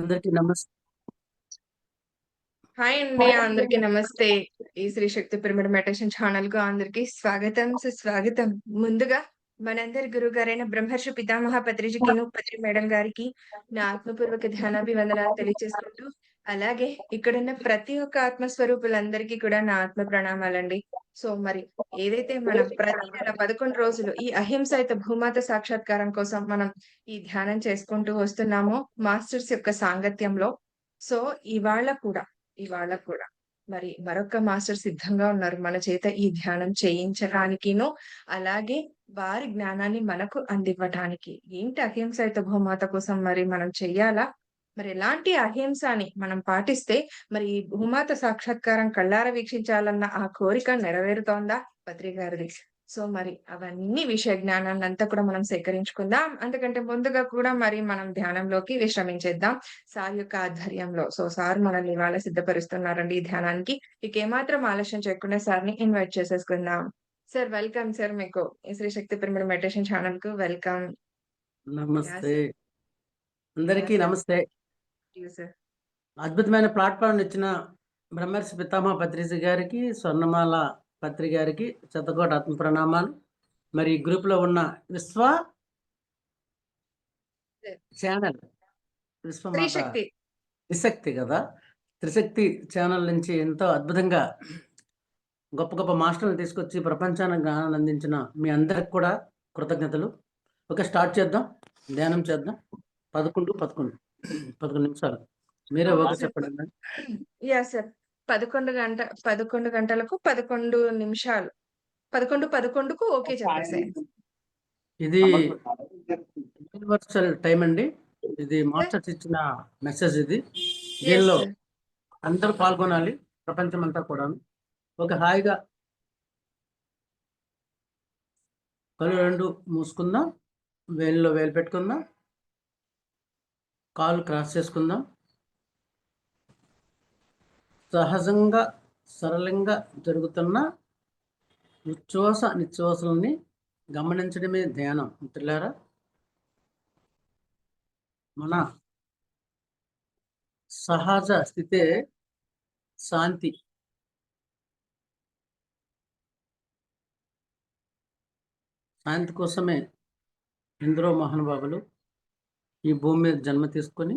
అందరికీ నమస్తే. హాయ్ అండి. అందరికీ నమస్తే. ఈ శ్రీ శక్తి పిరమిడ్ మెడిటేషన్ ఛానెల్‌కు అందరికీ స్వాగతం, సుస్వాగతం. ముందుగా మనందరి గురువుగారైన బ్రహ్మర్షి పితామహ పత్రిజీకిను, పత్రి మేడం గారికి నా ఆత్మపూర్వక ధ్యానాభివందనాలు తెలియజేసుకుంటూ, అలాగే ఇక్కడున్న ప్రతి ఒక్క ఆత్మస్వరూపులందరికీ కూడా నా ఆత్మ ప్రణామాలండి. సో, మరి ఏదైతే మనం ప్రతి నెల 11 రోజులు ఈ అహింసాయుత భూమాత సాక్షాత్కారం కోసం మనం ఈ ధ్యానం చేసుకుంటూ వస్తున్నామో మాస్టర్స్ యొక్క సాంగత్యంలో. సో, ఇవాళ కూడా మరి మరొక మాస్టర్ సిద్ధంగా ఉన్నారు. మన చేత ఈ ధ్యానం చేయించటానికిను, అలాగే వారి జ్ఞానాన్ని మనకు అందివ్వటానికి. ఏంటి అహింసాయుత భూమాత కోసం మరి మనం చెయ్యాలా? మరి ఎలాంటి అహింసని మనం పాటిస్తే మరి ఈ భూమాత సాక్షాత్కారం కళ్ళారా వీక్షించాలన్న ఆ కోరిక నెరవేరుతోందా? పత్రి గారిది. సో, మరి అవన్నీ విషయ జ్ఞానాన్నంతా కూడా మనం సేకరించుకుందాం. అంతకంటే ముందుగా కూడా మరి మనం ధ్యానంలోకి విశ్రమించేద్దాం. సార్ యొక్క ఆధ్వర్యంలో. సో, సార్ మనల్ని ఇవాళ సిద్ధపరుస్తున్నారండి ఈ ధ్యానానికి. ఇక ఏమాత్రం ఆలస్యం చేయకుండా సార్‌ని ఇన్వైట్ చేసేసుకుందాం. సార్ వెల్కమ్ సార్ మీకు. ఈ శ్రీ శక్తి పిరమిడ్ మెడిటేషన్ ఛానెల్‌కు వెల్కమ్. నమస్తే. యాహ్! అందరికీ సార్. నమస్తే. You sir. అద్భుతమైన ప్లాట్‌ఫార్మ్ ఇచ్చిన బ్రహ్మర్షి పితామహ పత్రిజీ గారికి, స్వర్ణమాల పత్రి గారికి శతకోటి ఆత్మ ప్రణామాలు. మరి ఈ గ్రూప్‌లో ఉన్న విశ్వ సార్. ఛానల్ విశ్వమాత త్రిశక్తి. త్రిశక్తి కదా! త్రిశక్తి ఛానల్ నుంచి ఎంతో అద్భుతంగా గొప్ప గొప్ప మాస్టర్‌లను తీసుకొచ్చి ప్రపంచానికి జ్ఞానాన్ని అందించిన మీ అందరికి కూడా కృతజ్ఞతలు. ఓకే, స్టార్ట్ చేద్దాం. ధ్యానం చేద్దాం. 11 నిమిషాలు. మీరే ఓకే ఓకే సార్. చెప్పండి మేడం. యాహ్! సార్. 11 గంటలకు 11 నిమిషాలు. 11:11కు ఓకే చెప్పేసేయండి. ఇది యూనివర్సల్ టైమ్ అండి. ఇది సార్. మాస్టర్స్ ఇచ్చిన మెసేజ్ ఇది. యెస్ దీనిలో సార్. అందరూ పాల్గొనాలి. ప్రపంచమంతా కూడాను. ఒక హాయిగా కళ్ళు 2 మూసుకుందాం. వేలులో వేలు పెట్టుకుందాం. కాళ్ళు క్రాస్ చేసుకుందాం. సహజంగా సరళంగా జరుగుతున్న ఉచ్ఛ్వాస నిశ్వాసాలని గమనించడమే ధ్యానం. మిత్రులారా, మన సహజ స్థితే శాంతి. శాంతి కోసమే ఎందరో మహానుభావులు ఈ భూమి మీద జన్మ తీసుకొని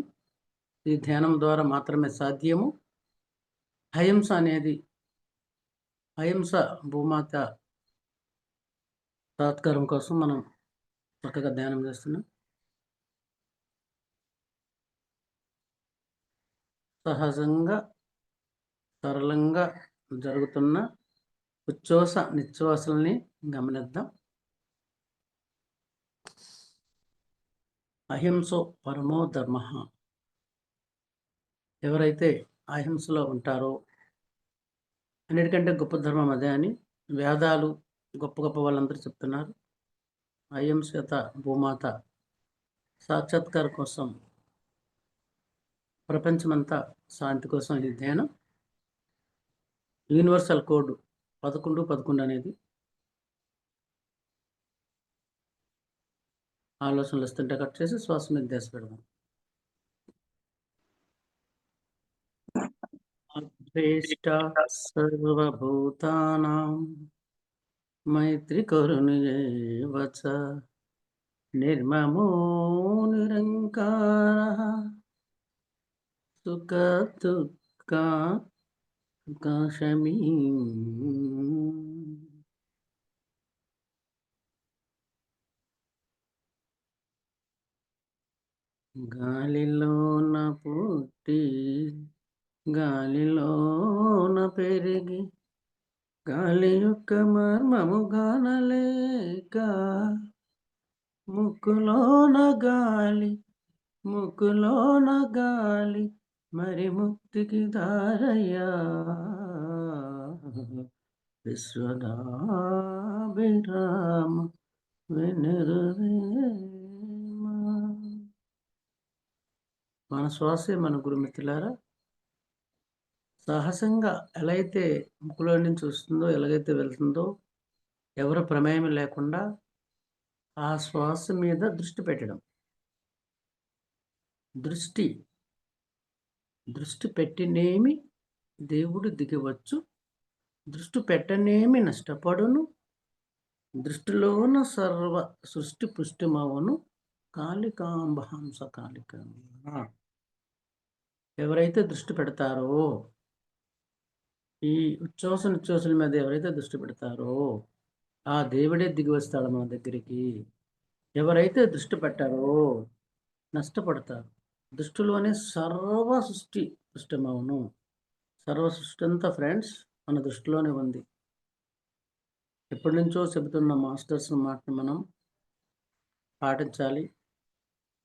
ఈ ధ్యానం ద్వారా మాత్రమే సాధ్యము. అహింస భూమాత సాత్కారం కోసం మనం చక్కగా ధ్యానం చేస్తున్నాం. సహజంగా సరళంగా జరుగుతున్న ఉచ్ఛ్వాస నిశ్వాసాలని గమనిద్దాం. అహింసో పరమో ధర్మ. ఎవరైతే అహింసలో ఉంటారో అన్నిటికంటే గొప్ప ధర్మం అదే అని వేదాలు గొప్ప గొప్ప వాళ్ళందరూ చెప్తున్నారు. అహింసత భూమాత సాక్షాత్కారం కోసం, ప్రపంచమంతా శాంతి కోసం ఈ ధ్యానం. యూనివర్సల్ కోడ్ 1111 అనేది. ఆలోచనలు వస్తుంటే కట్ చేసి శ్వాస మీద ధ్యాస పెడదాం. అద్వేష్ట సర్వభూతానాం మైత్రి కరుణయేవ చ నిర్మమో నిరంకారః సుఖ దుఃఖ శమీ. గాలిలోన పుట్టి గాలిలోన పెరిగి గాలి యొక్క మర్మము గానలేక ముక్కులోన గాలి మరి ముక్తికి దారయ్యా విశ్వదాభిరామ వినురవేమ. మన శ్వాసే మన గురుమిత్రులారా. సాహసంగా ఎలా అయితే ముక్కులో నుంచి వస్తుందో, ఎలాగైతే వెళ్తుందో, ఎవరు ప్రమేయం లేకుండా ఆ శ్వాస మీద దృష్టి పెట్టడం. దృష్టి దృష్టి పెట్టినేమి దేవుడు దిగవచ్చు, దృష్టి పెట్టనేమి నష్టపడును, దృష్టిలోన సర్వ సృష్టి పుష్టిమవును, కాళికాంబహంస కాళిక. ఎవరైతే దృష్టి పెడతారో, ఈ ఉచ్ఛ్వాస నిశ్వాసుల మీద ఎవరైతే దృష్టి పెడతారో ఆ దేవుడే దిగి వస్తాడు మన దగ్గరికి. ఎవరైతే దృష్టి పెట్టారో నష్టపడతారు. దృష్టిలోనే సర్వ సృష్టి పుష్టమవును. సర్వ సృష్టి అంతా ఫ్రెండ్స్ మన దృష్టిలోనే ఉంది. ఎప్పటి నుంచో చెబుతున్న మాస్టర్స్ మాటను మనం పాటించాలి.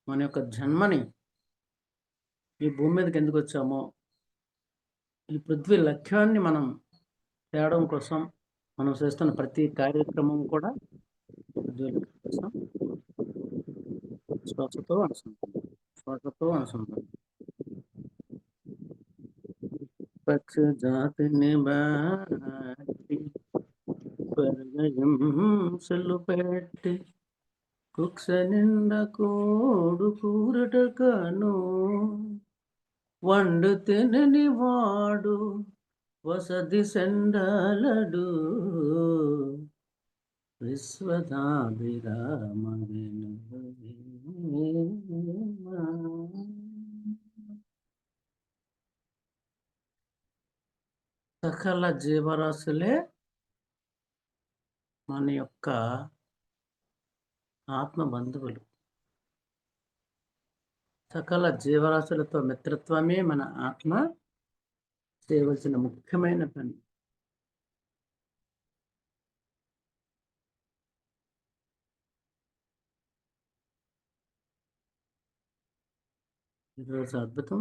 మన యొక్క జన్మని ఈ భూమి మీదకి ఎందుకు వచ్చామో, ఈ పృథ్వీ లక్ష్యాన్ని మనం తేవడం కోసం మనం చేస్తున్న ప్రతి కార్యక్రమం కూడా పృథ్వీ లక్ష్యం కోసం శ్వాసతో అనుసంధానం, శ్వాసతో అనుసంధానం. పక్ష జాతిని బాటి పెరగంసలు పెట్టి కుక్ష నిండ కోడు కూరటకను వండు తినని వాడు వసతి సెండాలడు విశ్వదాభిరామ సకల జీవరాశులే మన యొక్క ఆత్మ బంధువులు. సకల జీవరాశులతో మిత్రత్వమే మన ఆత్మ చేయవలసిన ముఖ్యమైన పని. ఈరోజు అద్భుతం.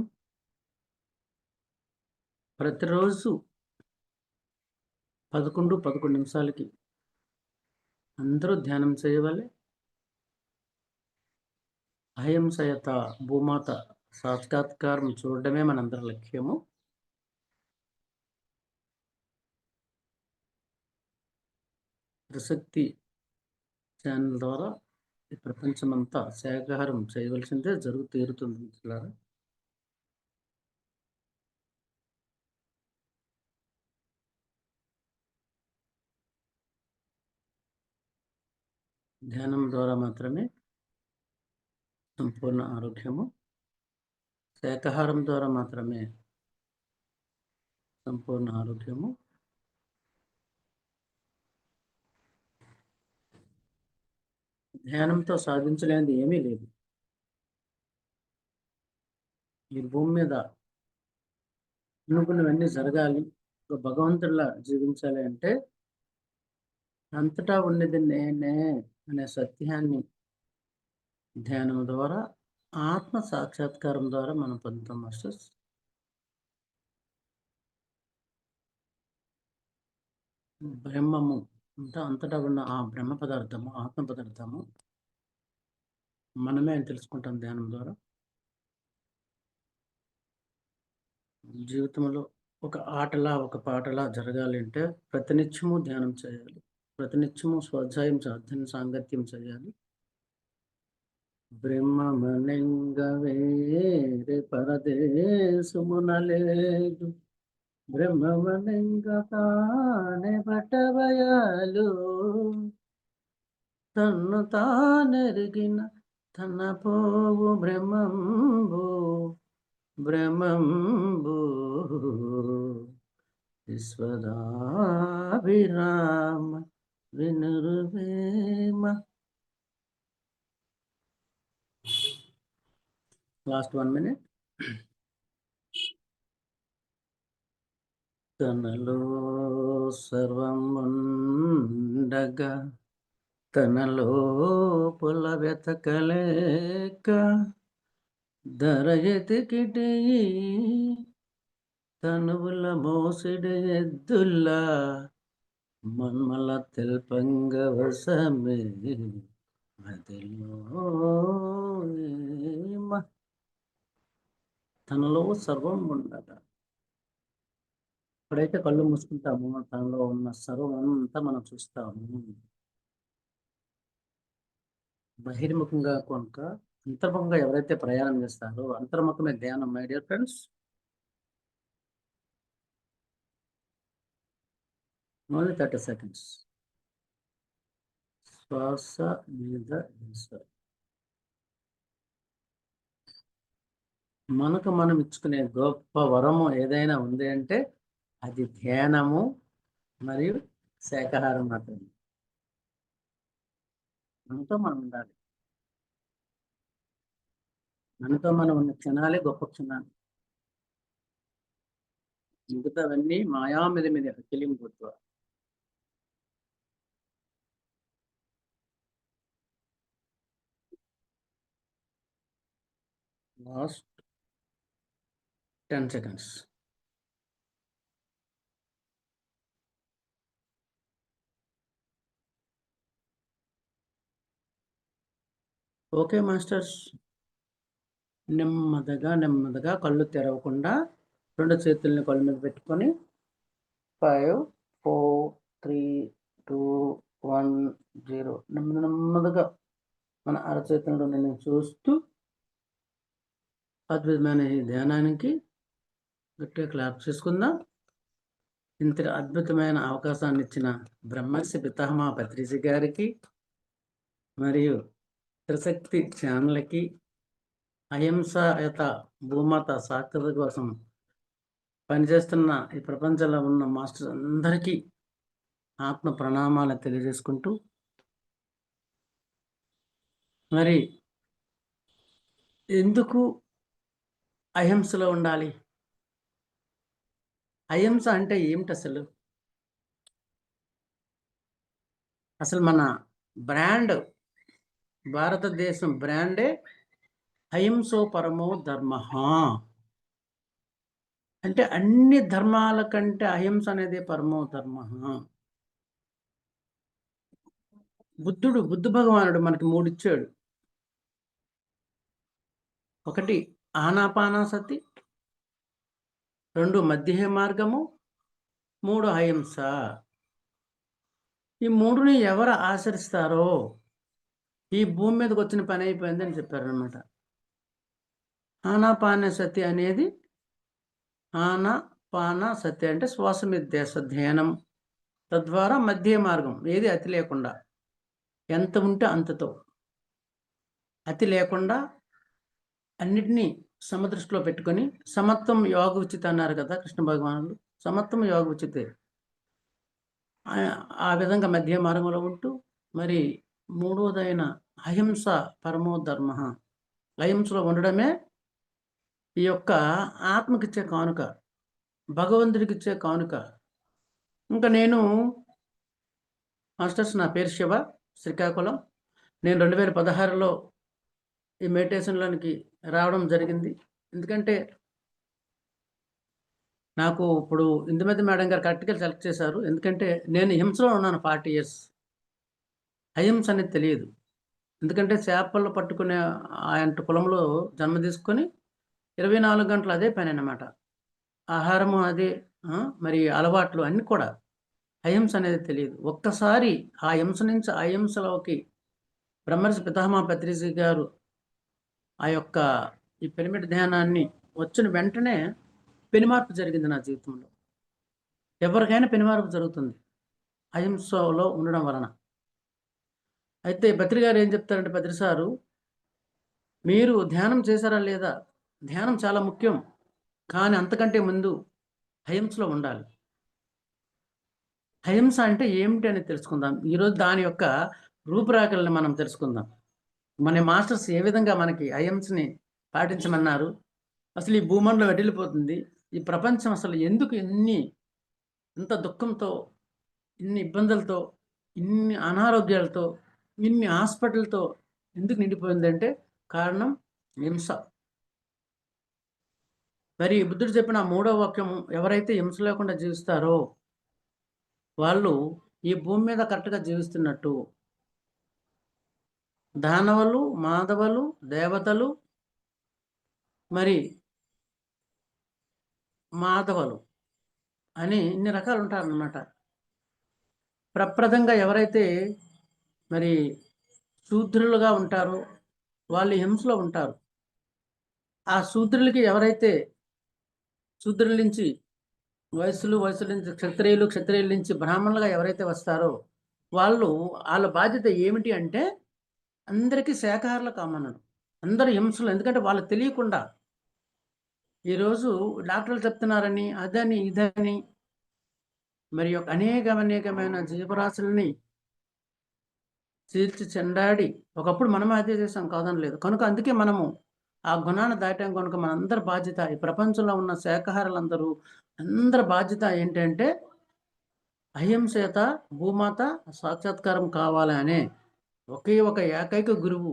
ప్రతిరోజు 11 నిమిషాలకి అందరూ ధ్యానం చేయవాలి. అహింసయత భూమాత సాక్షాత్కారం చూడడమే మనందరి లక్ష్యము. త్రిశక్తి ఛానల్ ద్వారా ఈ ప్రపంచమంతా శాకాహారం చేయవలసిందే తీరుతుంది మిత్రులారా. ధ్యానం ద్వారా మాత్రమే సంపూర్ణ ఆరోగ్యము, శాకాహారం ద్వారా మాత్రమే సంపూర్ణ ఆరోగ్యము. ధ్యానంతో సాధించలేనిది ఏమీ లేదు. ఈ భూమి మీద అనుకున్నవన్నీ జరగాలి, ఒక భగవంతుడిలా జీవించాలి అంటే అంతటా ఉన్నది నేనే అనే సత్యాన్ని ధ్యానం ద్వారా, ఆత్మ సాక్షాత్కారం ద్వారా మనం పొందుతాం మాస్టర్స్. బ్రహ్మము అంటే అంతటా ఉన్న ఆ బ్రహ్మ పదార్థము, ఆత్మ పదార్థము మనమే అని తెలుసుకుంటాం ధ్యానం ద్వారా. జీవితంలో ఒక ఆటలా ఒక పాటలా జరగాలి అంటే ప్రతినిత్యము ధ్యానం చేయాలి, ప్రతినిత్యము స్వాధ్యాయం సాధన సాంగత్యం చేయాలి. బ్రహ్మమలింగ వేరే పరదేశమున లేదు, బ్రహ్మమలింగ తానే బట్టబయలు, తన్ను తానెరిగిన తన పోవు బ్రహ్మంబు, బ్రహ్మంబు విశ్వదాభిరామ వినురువేమ. Last 1 minute. తనలో సర్వం ఉండగా తనలో పుల వెతకలేక ధర ఎతికిటి తనువుల మోసిడి ఎద్దుల్లా మన్మల తెల్పంగ వసమే మదిలో తనలో సర్వం ఉండగా. ఎప్పుడైతే కళ్ళు మూసుకుంటామో తనలో ఉన్న సర్వం అంతా మనం చూస్తాము. బహిర్ముఖంగా కనుక అంతర్ముఖంగా ఎవరైతే ప్రయాణం చేస్తారో అంతర్ముఖమే ధ్యానం. My dear friends, only 30 seconds. శ్వాస మీద ధ్యాస. మనకు మనం ఇచ్చుకునే గొప్ప వరము ఏదైనా ఉంది అంటే అది ధ్యానము మరియు శాకాహారం మాత్రమే. మనతో మనం ఉండాలి. మనతో మనం ఉన్న క్షణాలే గొప్ప క్షణాలు. మిగతావన్నీ మాయామిది అఖిలింపుత్వ. Last 10 seconds. ఓకే మాస్టర్స్, నెమ్మదిగా కళ్ళు తెరవకుండా 2 చేతుల్ని కళ్ళ మీద పెట్టుకొని 5, 4, 3, 2, 1, 0 నెమ్మదిగా మన అరచేతులను నేను చూస్తూ అద్భుతమైన ఈ ధ్యానానికి గట్టిగా క్లాప్ చేసుకుందాం. ఇంత అద్భుతమైన అవకాశాన్ని ఇచ్చిన బ్రహ్మర్షి పితామహ పత్రిజీ గారికి మరియు త్రిశక్తి ఛానల్కి, అహింసాయుత భూమాత సాక్షరత కోసం పనిచేస్తున్న ఈ ప్రపంచంలో ఉన్న మాస్టర్స్ అందరికీ ఆత్మ ప్రణామాలు తెలియజేసుకుంటూ, మరి ఎందుకు అహింసలో ఉండాలి? అహింస అంటే ఏమిటి అసలు? అసలు మన బ్రాండ్, భారతదేశం బ్రాండే అహింసో పరమో ధర్మ. అంటే అన్ని ధర్మాల కంటే అహింస అనేది పరమో ధర్మ. బుద్ధ భగవానుడు మనకి 3 ఇచ్చాడు. 1 ఆనాపానసతి, 2 మధ్య మార్గము, 3 అహింస. ఈ 3ని ఎవరు ఆచరిస్తారో ఈ భూమి మీదకి వచ్చిన పని అయిపోయిందని చెప్పారనమాట. ఆనాపానసతి అనేది, ఆనాపానసతి అంటే శ్వాస మీద ధ్యాస, ధ్యానం. తద్వారా మధ్య మార్గం, ఏది అతి లేకుండా, ఎంత ఉంటే అంతతో, అతి లేకుండా అన్నిటినీ సమదృష్టిలో పెట్టుకొని, సమత్వం యోగ ఉచిత అన్నారు కదా కృష్ణ భగవానుడు. సమత్వం యోగ ఉచితే. ఆ విధంగా మధ్య మార్గంలో ఉంటూ, మరి 3వదైన అహింస పరమో ధర్మ. అహింసలో ఉండడమే ఈ యొక్క ఆత్మకిచ్చే కానుక, భగవంతుడికిచ్చే కానుక. ఇంకా నేను మాస్టర్స్, నా పేరు శివ, శ్రీకాకుళం. నేను 2016లో ఈ మెడిటేషన్లోనికి రావడం జరిగింది. ఎందుకంటే నాకు ఇప్పుడు ఇందుమతి మేడం గారు కరెక్ట్గా సెలెక్ట్ చేశారు. ఎందుకంటే నేను హింసలో ఉన్నాను 40 ఇయర్స్. అహింస అనేది తెలియదు. ఎందుకంటే చేపలు పట్టుకునే ఆయన కులంలో జన్మ తీసుకొని 24 గంటలు అదే పని అన్నమాట. ఆహారము అదే, మరి అలవాట్లు అన్నీ కూడా. అహింస అనేది తెలియదు. ఒక్కసారి ఆ హింస నుంచి అహింసలోకి బ్రహ్మర్షి పితామహ పత్రిజీ గారు ఆ యొక్క ఈ పిరమిడ్ ధ్యానాన్ని వచ్చిన వెంటనే పెనుమార్పు జరిగింది నా జీవితంలో. ఎవరికైనా పెనుమార్పు జరుగుతుంది అహింసలో ఉండడం వలన. అయితే బద్రి గారు ఏం చెప్తారంటే, బద్రి సారు, మీరు ధ్యానం చేశారా లేదా? ధ్యానం చాలా ముఖ్యం, కానీ అంతకంటే ముందు అహింసలో ఉండాలి. అహింస అంటే ఏమిటి అని తెలుసుకుందాం. ఈరోజు దాని యొక్క రూపురేఖలను మనం తెలుసుకుందాం. మన మాస్టర్స్ ఏ విధంగా మనకి అహింసని పాటించమన్నారు, అసలు ఈ భూమండలం వెడిలిపోతుంది, ఈ ప్రపంచం అసలు ఎందుకు ఇంత దుఃఖంతో, ఇన్ని ఇబ్బందులతో, ఇన్ని అనారోగ్యాలతో, ఇన్ని హాస్పిటల్తో ఎందుకు నిండిపోయిందంటే కారణం హింస. మరి బుద్ధుడు చెప్పిన 3వ వాక్యం, ఎవరైతే హింస లేకుండా జీవిస్తారో వాళ్ళు ఈ భూమి మీద కరెక్ట్గా జీవిస్తున్నట్టు. దానవులు, మాధవులు, దేవతలు, మరి మాధవులు అని ఇన్ని రకాలు ఉంటారన్నమాట. ప్రప్రదంగా ఎవరైతే మరి శూద్రులుగా ఉంటారో వాళ్ళు హింసలో ఉంటారు. ఆ శూద్రులకి ఎవరైతే శూద్రుల నుంచి వయసుల నుంచి క్షత్రియుల నుంచి బ్రాహ్మణులుగా ఎవరైతే వస్తారో వాళ్ళ బాధ్యత ఏమిటి అంటే అందరికీ శాకాహారులు కామన్నారు. అందరూ హింసలు. ఎందుకంటే వాళ్ళకి తెలియకుండా ఈరోజు డాక్టర్లు చెప్తున్నారని, అదని, ఇదని మరి యొక్క అనేకమైన జీవరాశుల్ని చీల్చి చెండాడి ఒకప్పుడు మనమే అదే చేసాం, కాదని లేదు. కనుక అందుకే మనము ఆ గుణాన్ని దాటాం కనుక మనందరి బాధ్యత, ఈ ప్రపంచంలో ఉన్న శాకాహారులందరూ అందరి బాధ్యత ఏంటంటే అహింసేత భూమాత సాక్షాత్కారం కావాలి అనే ఒకే ఒక ఏకైక గురువు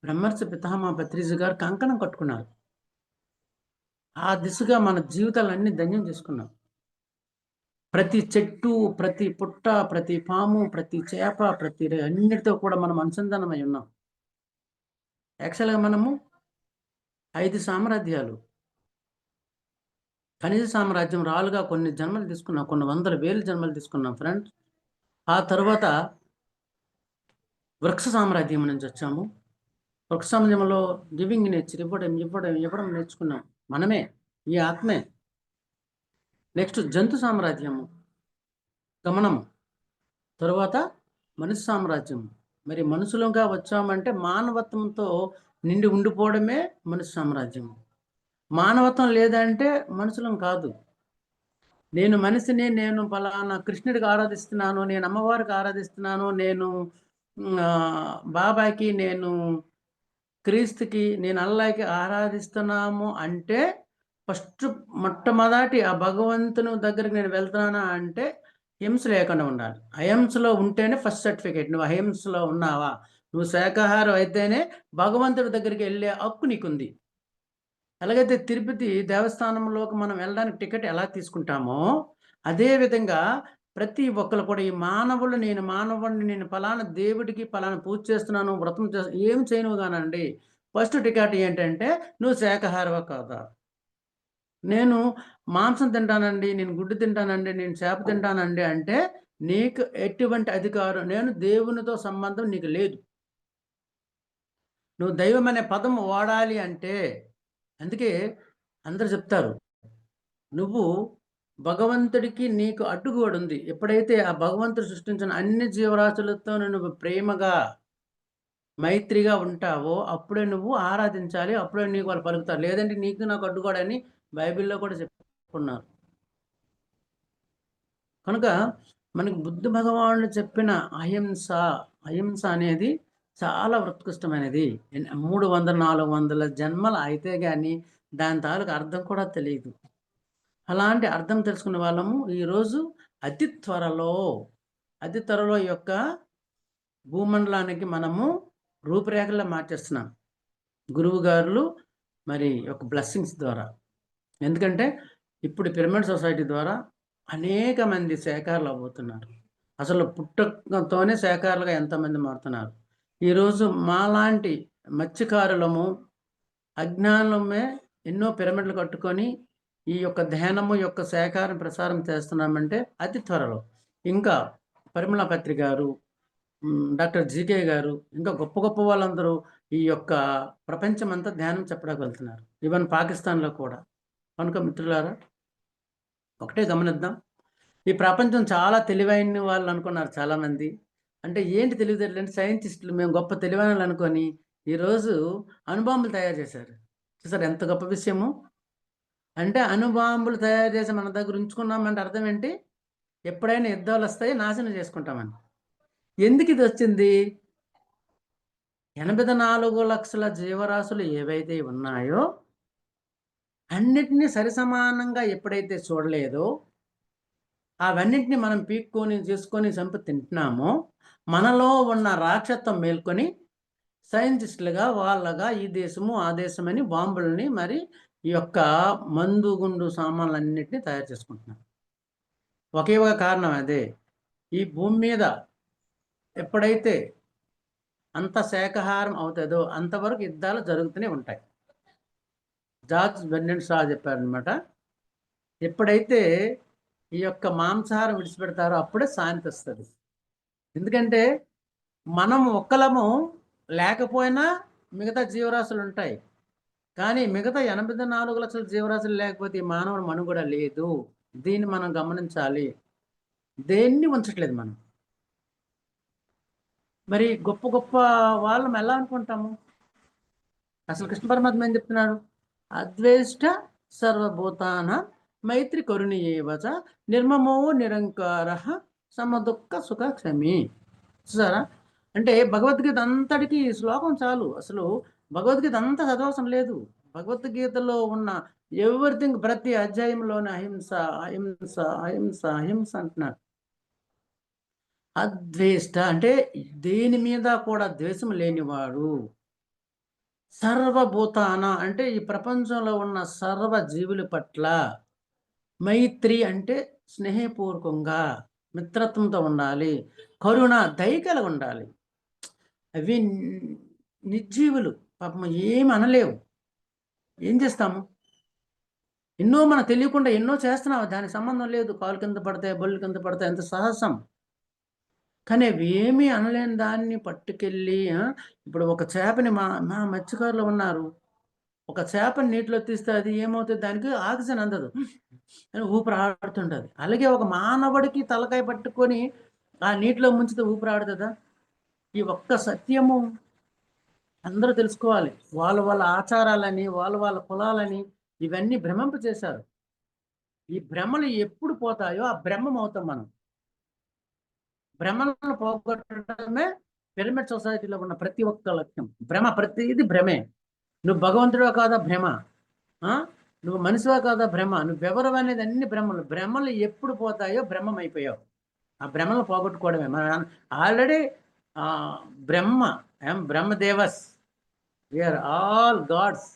బ్రహ్మర్షి పితామహ పత్రిజీ గారు కంకణం కట్టుకున్నారు. ఆ దిశగా మన జీవితాలన్నీ ధన్యం చేసుకున్నాం. ప్రతి చెట్టు, ప్రతి పుట్ట, ప్రతి పాము, ప్రతి చేప, ప్రతి అన్నిటితో కూడా మనం అనుసంధానమై ఉన్నాం. యాక్చువల్గా మనము 5 సామ్రాజ్యాలు, ఖనిజ సామ్రాజ్యం రాలుగా కొన్ని జన్మలు తీసుకున్నాం, కొన్ని వందల వేల జన్మలు తీసుకున్నాం ఫ్రెండ్స్. ఆ తర్వాత వృక్ష సామ్రాజ్యం నుంచి వచ్చాము. వృక్ష సామ్రాజ్యంలో గివింగ్ నేచర్, ఇవ్వడం నేర్చుకున్నాం మనమే, ఈ ఆత్మే. నెక్స్ట్ జంతు సామ్రాజ్యము, గమనము. తరువాత మనిషి సామ్రాజ్యం. మరి మనుషులుగా వచ్చామంటే మానవత్వంతో నిండి ఉండిపోవడమే మనిషి సామ్రాజ్యం. మానవత్వం లేదంటే మనుషులం కాదు. నేను మనిషిని, నేను ఫలానా కృష్ణుడికి ఆరాధిస్తున్నాను, నేను అమ్మవారికి ఆరాధిస్తున్నాను, నేను బాబాకి, నేను క్రీస్తుకి, నేను అల్లాకి ఆరాధిస్తున్నాము అంటే ఫస్ట్ మొట్టమొదటి ఆ భగవంతుని దగ్గరికి నేను వెళ్తున్నానా అంటే హింస లేకుండా ఉండాలి. అహింసలో ఉంటేనే ఫస్ట్ సర్టిఫికేట్. నువ్వు అహింసలో ఉన్నావా, నువ్వు శాకాహారం అయితేనే భగవంతుడి దగ్గరికి వెళ్ళే హక్కు నీకుంది. ఎలాగైతే తిరుపతి దేవస్థానంలోకి మనం వెళ్ళడానికి టికెట్ ఎలా తీసుకుంటామో అదేవిధంగా ప్రతి ఒక్కరు కూడా ఈ మానవులు, నేను మానవుడిని, నేను ఫలానా దేవుడికి ఫలానా పూజ చేస్తున్నాను, వ్రతం చేస్తున్నాను, ఏం చేయను కానండి, ఫస్ట్ టికెట్ ఏంటంటే నువ్వు శాకాహారవా కాదా. నేను మాంసం తింటానండి, నేను గుడ్డు తింటానండి, నేను చేప తింటానండి అంటే నీకు ఎటువంటి అధికారం, నేను దేవునితో సంబంధం నీకు లేదు. నువ్వు దైవం అనే పదం వాడాలి అంటే, అందుకే అందరు చెప్తారు, నువ్వు భగవంతుడికి నీకు అడ్డుగోడు ఉంది. ఎప్పుడైతే ఆ భగవంతుడు సృష్టించిన అన్ని జీవరాశులతో నువ్వు ప్రేమగా మైత్రిగా ఉంటావో అప్పుడే నువ్వు ఆరాధించాలి, అప్పుడే నీకు వాళ్ళు పలుకుతారు. లేదంటే నీకు నాకు అడ్డుగోడని బైబిల్లో కూడా చెప్పుకున్నారు. కనుక మనకి బుద్ధ భగవానుడు చెప్పిన అహింస అనేది చాలా ఉత్కృష్టమైనది. 300, 400 జన్మలు అయితే కానీ దాని తాలూకు అర్థం కూడా తెలియదు. అలాంటి అర్థం తెలుసుకునే వాళ్ళము ఈరోజు అతి త్వరలో ఈ యొక్క భూమండలానికి మనము రూపురేఖల్లో మార్చేస్తున్నాం గురువు గారులు మరి ఒక బ్లెస్సింగ్స్ ద్వారా. ఎందుకంటే ఇప్పుడు పిరమిడ్ సొసైటీ ద్వారా అనేక మంది శాఖారులు అవుతున్నారు. అసలు పుట్టకతోనే శాఖారులుగా ఎంతమంది మారుతున్నారు. ఈరోజు మాలాంటి మత్స్యకారులము అజ్ఞానమే ఎన్నో పిరమిడ్లు కట్టుకొని ఈ యొక్క ధ్యానము యొక్క శాఖారం ప్రసారం చేస్తున్నామంటే అతి త్వరలో ఇంకా పరిమళ పత్రి గారు, డాక్టర్ జీకే గారు, ఇంకా గొప్ప గొప్ప వాళ్ళందరూ ఈ యొక్క ప్రపంచమంతా ధ్యానం చెప్పడానికి వెళ్తున్నారు, ఈవెన్ పాకిస్తాన్లో కూడా. కనుక మిత్రులారా ఒకటే గమనిద్దాం, ఈ ప్రపంచం చాలా తెలివైన వాళ్ళు అనుకున్నారు చాలామంది. అంటే ఏంటి తెలివితేటలు అంటే సైంటిస్టులు మేము గొప్ప తెలివైన వాళ్ళు అనుకొని ఈరోజు అణుబాంబులు తయారు చేశారు. చూసారు ఎంత గొప్ప విషయము. అంటే అణుబాంబులు తయారు చేసి మన దగ్గర ఉంచుకున్నామంటే అర్థం ఏంటి, ఎప్పుడైనా యుద్ధాలు వస్తాయి, నాశనం చేసుకుంటామని. ఎందుకు ఇది వచ్చింది? 84 లక్షల జీవరాశులు ఏవైతే ఉన్నాయో అన్నిటినీ సరిసమానంగా ఎప్పుడైతే చూడలేదో, అవన్నిటిని మనం పీక్కొని చేసుకొని చంపి తింటున్నామో, మనలో ఉన్న రాక్షత్వం మేల్కొని సైంటిస్టులుగా వాళ్ళగా ఈ దేశము ఆ దేశమని బాంబులని మరి ఈ యొక్క మందు గుండు సామాన్లన్నింటినీ తయారు చేసుకుంటున్నాం. ఒకే ఒక కారణం అదే, ఈ భూమి మీద ఎప్పుడైతే అంత శాకాహారం అవుతుందో అంతవరకు యుద్ధాలు జరుగుతూనే ఉంటాయి. జార్జ్ బెర్నార్డ్ షా చెప్పారనమాట, ఎప్పుడైతే ఈ యొక్క మాంసాహారం విడిచిపెడతారో అప్పుడే శాంతి వస్తుంది. ఎందుకంటే మనం ఒక్కలము లేకపోయినా మిగతా జీవరాశులు ఉంటాయి, కానీ మిగతా 84 లక్షల జీవరాశులు లేకపోతే ఈ మానవుడు మనుగడ లేదు. దీన్ని మనం గమనించాలి. దేన్ని ఉంచట్లేదు మనం. మరి గొప్ప గొప్ప వాళ్ళం ఎలా అనుకుంటాము? అసలు కృష్ణ పరమాత్మ ఏం చెప్తున్నాడు? అద్వేష్ట సర్వభూతాన మైత్రి కరుణీయేవచ నిర్మమో నిరంకార సమదుఃఖ సుఖ క్షమి. చూసారా? అంటే భగవద్గీత అంతటికి ఈ శ్లోకం చాలు. అసలు భగవద్గీత అంతా చదవసరం లేదు. భగవద్గీతలో ఉన్న ఎవ్రీథింగ్ ప్రతి అధ్యాయంలోనే అహింస అహింస అహింస అహింస అంటున్నాడు. అద్వేష్ట అంటే దేని మీద కూడా ద్వేషం లేనివాడు. సర్వభూతాన అంటే ఈ ప్రపంచంలో ఉన్న సర్వ జీవుల పట్ల. మైత్రి అంటే స్నేహపూర్వకంగా మిత్రత్వంతో ఉండాలి. కరుణ దయ కలిగి ఉండాలి. అవి నిర్జీవులు, పాపం ఏమి అనలేవు. ఏం చేస్తాము? ఎన్నో మనకు తెలియకుండా ఎన్నో చేస్తున్నాము, దానికి సంబంధం లేదు. కాలు కింద పడతాయి, బళ్ళు కింద పడతాయి, ఎంత సహసం. కానీ అవి ఏమీ అనలేని దాన్ని పట్టుకెళ్ళి ఇప్పుడు ఒక చేపని మా మా మత్స్యకారులు ఉన్నారు. ఒక చేపని నీటిలో తీస్తే అది ఏమవుతుంది? దానికి ఆక్సిజన్ అందదు అని ఊపిరాడుతుంటది. అలాగే ఒక మానవుడికి తలకాయ పట్టుకొని ఆ నీటిలో ముంచితే ఊపిరాడుతుందా? ఈ ఒక్క సత్యము అందరూ తెలుసుకోవాలి. వాళ్ళ వాళ్ళ ఆచారాలని, వాళ్ళ వాళ్ళ కులాలని ఇవన్నీ భ్రమింప చేశారు. ఈ భ్రమలు ఎప్పుడు పోతాయో ఆ బ్రహ్మం అవుతాం మనం. భ్రమలను పోగొట్టడమే పిరమిడ్ సొసైటీలో ఉన్న ప్రతి ఒక్క లక్ష్యం. భ్రమ, ప్రతిది భ్రమే. నువ్వు భగవంతుడో కాదా భ్రమ, నువ్వు మనిషివా కాదా భ్రమ, నువ్వెవరు అనేది అన్ని భ్రమలు. భ్రమలు ఎప్పుడు పోతాయో బ్రహ్మం అయిపోయావు. ఆ భ్రమలు పోగొట్టుకోవడమే మన ఆల్రెడీ బ్రహ్మ బ్రహ్మదేవస్, వీఆర్ ఆల్ గాడ్స్,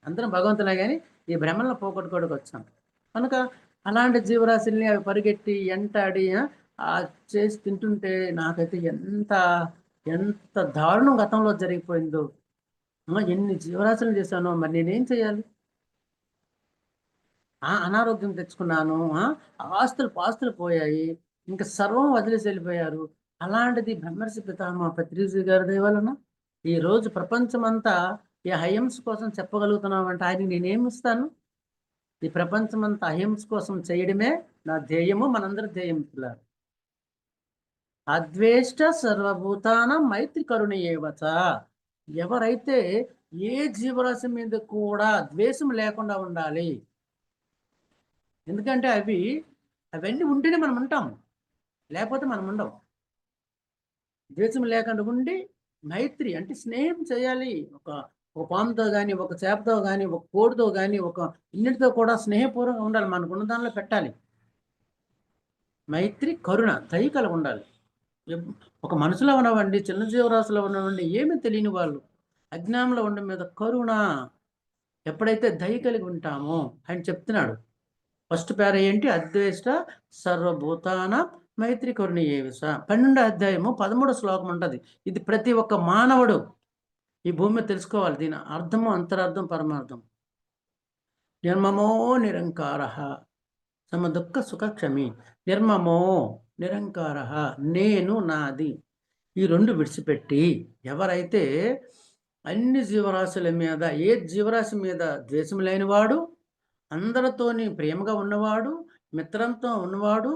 అందరం భగవంతులే. కానీ ఈ భ్రమలను పోగొట్టుకోవడానికి వచ్చాం కనుక అలాంటి జీవరాశుల్ని అవి పరిగెట్టి ఎంటాడి చేసి తింటుంటే నాకైతే ఎంత ఎంత దారుణం గతంలో జరిగిపోయిందో. ఎన్ని జీవరాశులు చేశానో, మరి నేనేం చేయాలి? అనారోగ్యం తెచ్చుకున్నాను, ఆస్తులు పాస్తులు పోయాయి, ఇంకా సర్వం వదిలేసి వెళ్ళిపోయారు. అలాంటిది బ్రహ్మర్షి పితామహ పత్రిజీ గారి దయవలన ఈరోజు ప్రపంచమంతా ఈ అహింస కోసం చెప్పగలుగుతున్నామంటే ఆయన నేనేమిస్తాను? ఈ ప్రపంచమంతా అహింస కోసం చేయడమే నా ధ్యేయము, మనందరి ధ్యేయం పిల్లలు. అద్వేష్ట సర్వభూతాన మైత్రి కరుణీయేవచ. ఎవరైతే ఏ జీవరాశి మీద కూడా ద్వేషం లేకుండా ఉండాలి. ఎందుకంటే అవన్నీ ఉంటేనే మనం ఉంటాము, లేకపోతే మనం ఉండవు. ద్వేషం లేకుండా ఉండి మైత్రి అంటే స్నేహం చేయాలి. ఒక పాముతో కానీ, ఒక చేపతో కానీ, ఒక కోడితో కానీ, ఒక ఇన్నిటితో కూడా స్నేహపూర్వకంగా ఉండాలి. మనకున్న దానిలో పెట్టాలి. మైత్రి కరుణ దయ కలిగి ఉండాలి. ఒక మనసులో ఉన్నవండి, చిన్న జీవరాశిలో ఉన్నవండి, ఏమీ తెలియని వాళ్ళు అజ్ఞానంలో ఉండడం మీద కరుణ, ఎప్పుడైతే దయ కలిగి ఉంటామో ఆయన చెప్తున్నాడు. ఫస్ట్ పేర ఏంటి? అద్వేష్ట సర్వభూతాన మైత్రి కరుణీయేవచ. 12వ అధ్యాయము 13వ శ్లోకం ఉంటుంది. ఇది ప్రతి ఒక్క మానవుడు ఈ భూమి మీద తెలుసుకోవాలి. దీని అర్థము, అంతరార్థం, పరమార్థం. నిర్మమో నిరంకార సమదుఃఖ సుఖ క్షమి. నిర్మమో నిరంకార, నేను నాది, ఈ రెండు విడిచిపెట్టి ఎవరైతే అన్ని జీవరాశుల మీద, ఏ జీవరాశి మీద ద్వేషం లేనివాడు, అందరితోని ప్రేమగా ఉన్నవాడు, మిత్రంతో ఉన్నవాడు,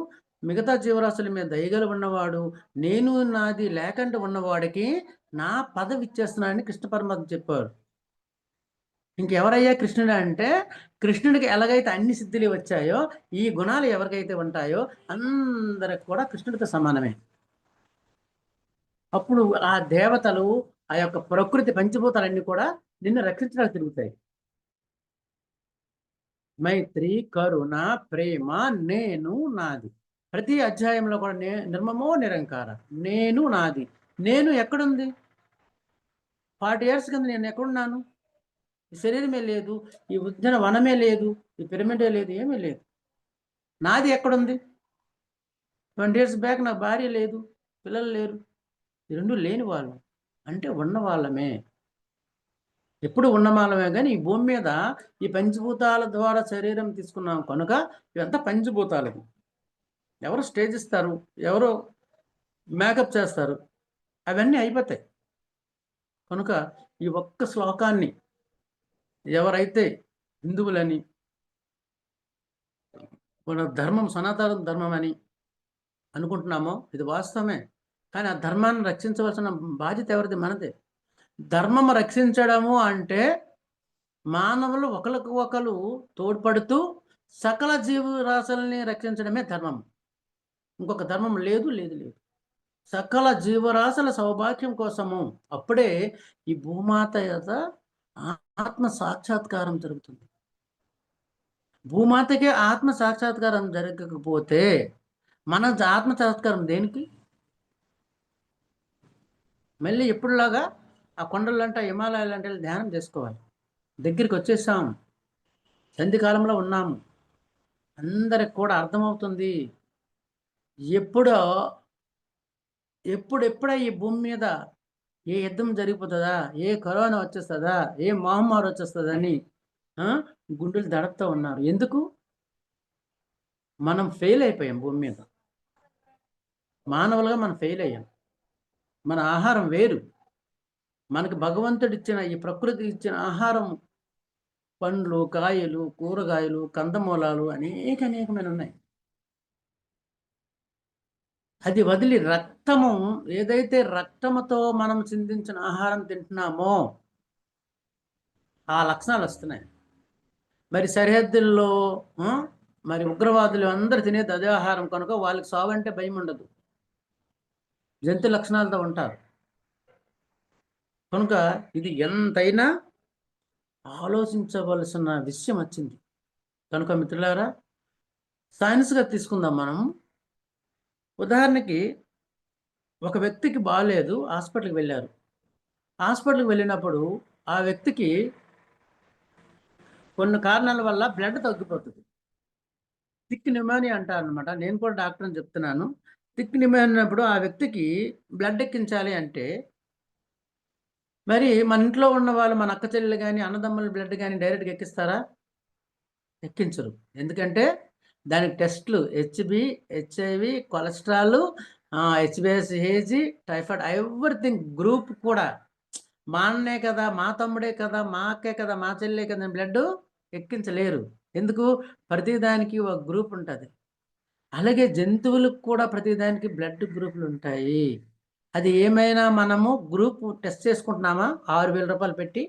మిగతా జీవరాశుల మీద దయగల ఉన్నవాడు, నేను నాది లేకుండా ఉన్నవాడికి నా పదవి ఇచ్చేస్తున్నానని కృష్ణ పరమాత్మ చెప్పారు. ఇంకెవరయ్యా కృష్ణుడు అంటే, కృష్ణుడికి ఎలాగైతే అన్ని సిద్ధులు వచ్చాయో ఈ గుణాలు ఎవరికైతే ఉంటాయో అందరికి కూడా కృష్ణుడితో సమానమే. అప్పుడు ఆ దేవతలు, ఆ యొక్క ప్రకృతి పంచభూతాలన్నీ కూడా నిన్ను రక్షించడానికి తిరుగుతాయి. మైత్రి, కరుణ, ప్రేమ, నేను నాది. ప్రతి అధ్యాయంలో కూడా నిర్మమో నిరంకార, నేను నాది. నేను ఎక్కడుంది? 40 years కింద నేను ఎక్కడున్నాను? ఈ శరీరమే లేదు, ఈ ఉద్యాన వనమే లేదు, ఈ పిరమిడే లేదు, ఏమీ లేదు. నాది ఎక్కడుంది? 20 years బ్యాక్ నా భార్య లేదు, పిల్లలు లేరు. ఈ రెండు లేని వాళ్ళు అంటే ఉన్న వాళ్ళమే. ఎప్పుడు ఉన్నమాలమే. కానీ ఈ భూమి మీద ఈ పంచభూతాల ద్వారా శరీరం తీసుకున్నాం కనుక ఇవంతా పంచభూతాలకి. ఎవరు స్టేజ్ ఇస్తారు, ఎవరు మేకప్ చేస్తారు, అవన్నీ అయిపోతాయి. కనుక ఈ ఒక్క శ్లోకాన్ని ఎవరైతే హిందువులని, మన ధర్మం సనాతన ధర్మం అని అనుకుంటున్నామో ఇది వాస్తవమే. కానీ ఆ ధర్మాన్ని రక్షించవలసిన బాధ్యత ఎవరిది? మనదే. ధర్మం రక్షించడము అంటే మానవులు ఒకళ్ళకు ఒకరు తోడ్పడుతూ సకల జీవరాశుల్ని రక్షించడమే ధర్మం. ఇంకొక ధర్మం లేదు, లేదు, లేదు. సకల జీవరాశుల సౌభాగ్యం కోసము. అప్పుడే ఈ భూమాత యొక్క ఆత్మ సాక్షాత్కారం జరుగుతుంది. భూమాతకి ఆత్మ సాక్షాత్కారం జరగకపోతే మన ఆత్మ సాక్షాత్కారం దేనికి? మళ్ళీ ఎప్పుడులాగా ఆ కొండలంట హిమాలయాలంటే ధ్యానం చేసుకోవాలి. దగ్గరికి వచ్చేసాం, సంధికాలంలో ఉన్నాము. అందరికి కూడా అర్థమవుతుంది ఎప్పుడో ఎప్పుడెప్పుడో ఈ భూమి మీద ఏ యుద్ధం జరిగిపోతుందా, ఏ కరోనా వచ్చేస్తుందా, ఏ మహమ్మారి వచ్చేస్తుందని గుండెలు దడపుతూ ఉన్నారు. ఎందుకు? మనం ఫెయిల్ అయిపోయాం భూమి మీద. మానవులుగా మనం ఫెయిల్ అయ్యాం. మన ఆహారం వేరు. మనకి భగవంతుడు ఇచ్చిన ఈ ప్రకృతి ఇచ్చిన ఆహారం పండ్లు, కాయలు, కూరగాయలు, కందమూలాలు అనేకమైన ఉన్నాయి. అది వదిలి రక్తము, ఏదైతే రక్తముతో మనం చిందించిన ఆహారం తింటున్నామో ఆ లక్షణాలు వస్తున్నాయి. మరి సరిహద్దుల్లో మరి ఉగ్రవాదులు అందరూ తినేది అదే ఆహారం కనుక వాళ్ళకి సావంటే భయం ఉండదు. జంతు లక్షణాలతో ఉంటారు కనుక ఇది ఎంతైనా ఆలోచించవలసిన విషయం వచ్చింది. కనుక మిత్రులారా, సైన్స్గా తీసుకుందాం మనం. ఉదాహరణకి ఒక వ్యక్తికి బాగాలేదు, హాస్పిటల్కి వెళ్ళారు. హాస్పిటల్కి వెళ్ళినప్పుడు ఆ వ్యక్తికి కొన్ని కారణాల వల్ల బ్లడ్ తగ్గిపోతుంది. థిక్ న్యూమోనియా అంటారనమాట. నేను కూడా డాక్టర్ అని చెప్తున్నాను. థిక్ న్యూమోనియా అన్నప్పుడు ఆ వ్యక్తికి బ్లడ్ ఎక్కించాలి అంటే మరి మన ఇంట్లో ఉన్న వాళ్ళు, మన అక్క చెల్లెలు కానీ అన్నదమ్ముల బ్లడ్ కానీ డైరెక్ట్గా ఎక్కిస్తారా? ఎక్కించరు. ఎందుకంటే దానికి టెస్ట్లు హెచ్బి, హెచ్ఐవి, కొలెస్ట్రాల్, హెచ్బిఎస్ఏజీ, టైఫాయిడ్, ఎవ్రీథింగ్ గ్రూప్ కూడా. మా అన్నే కదా, మా తమ్ముడే కదా, మా అక్కే కదా, మా చెల్లె కదా బ్లడ్ ఎక్కించలేరు. ఎందుకు? ప్రతిదానికి ఒక గ్రూప్ ఉంటుంది. అలాగే జంతువులకు కూడా ప్రతిదానికి బ్లడ్ గ్రూపులు ఉంటాయి. అది ఏమైనా మనము గ్రూప్ టెస్ట్ చేసుకుంటున్నామా? 6,000 రూపాయలు పెట్టి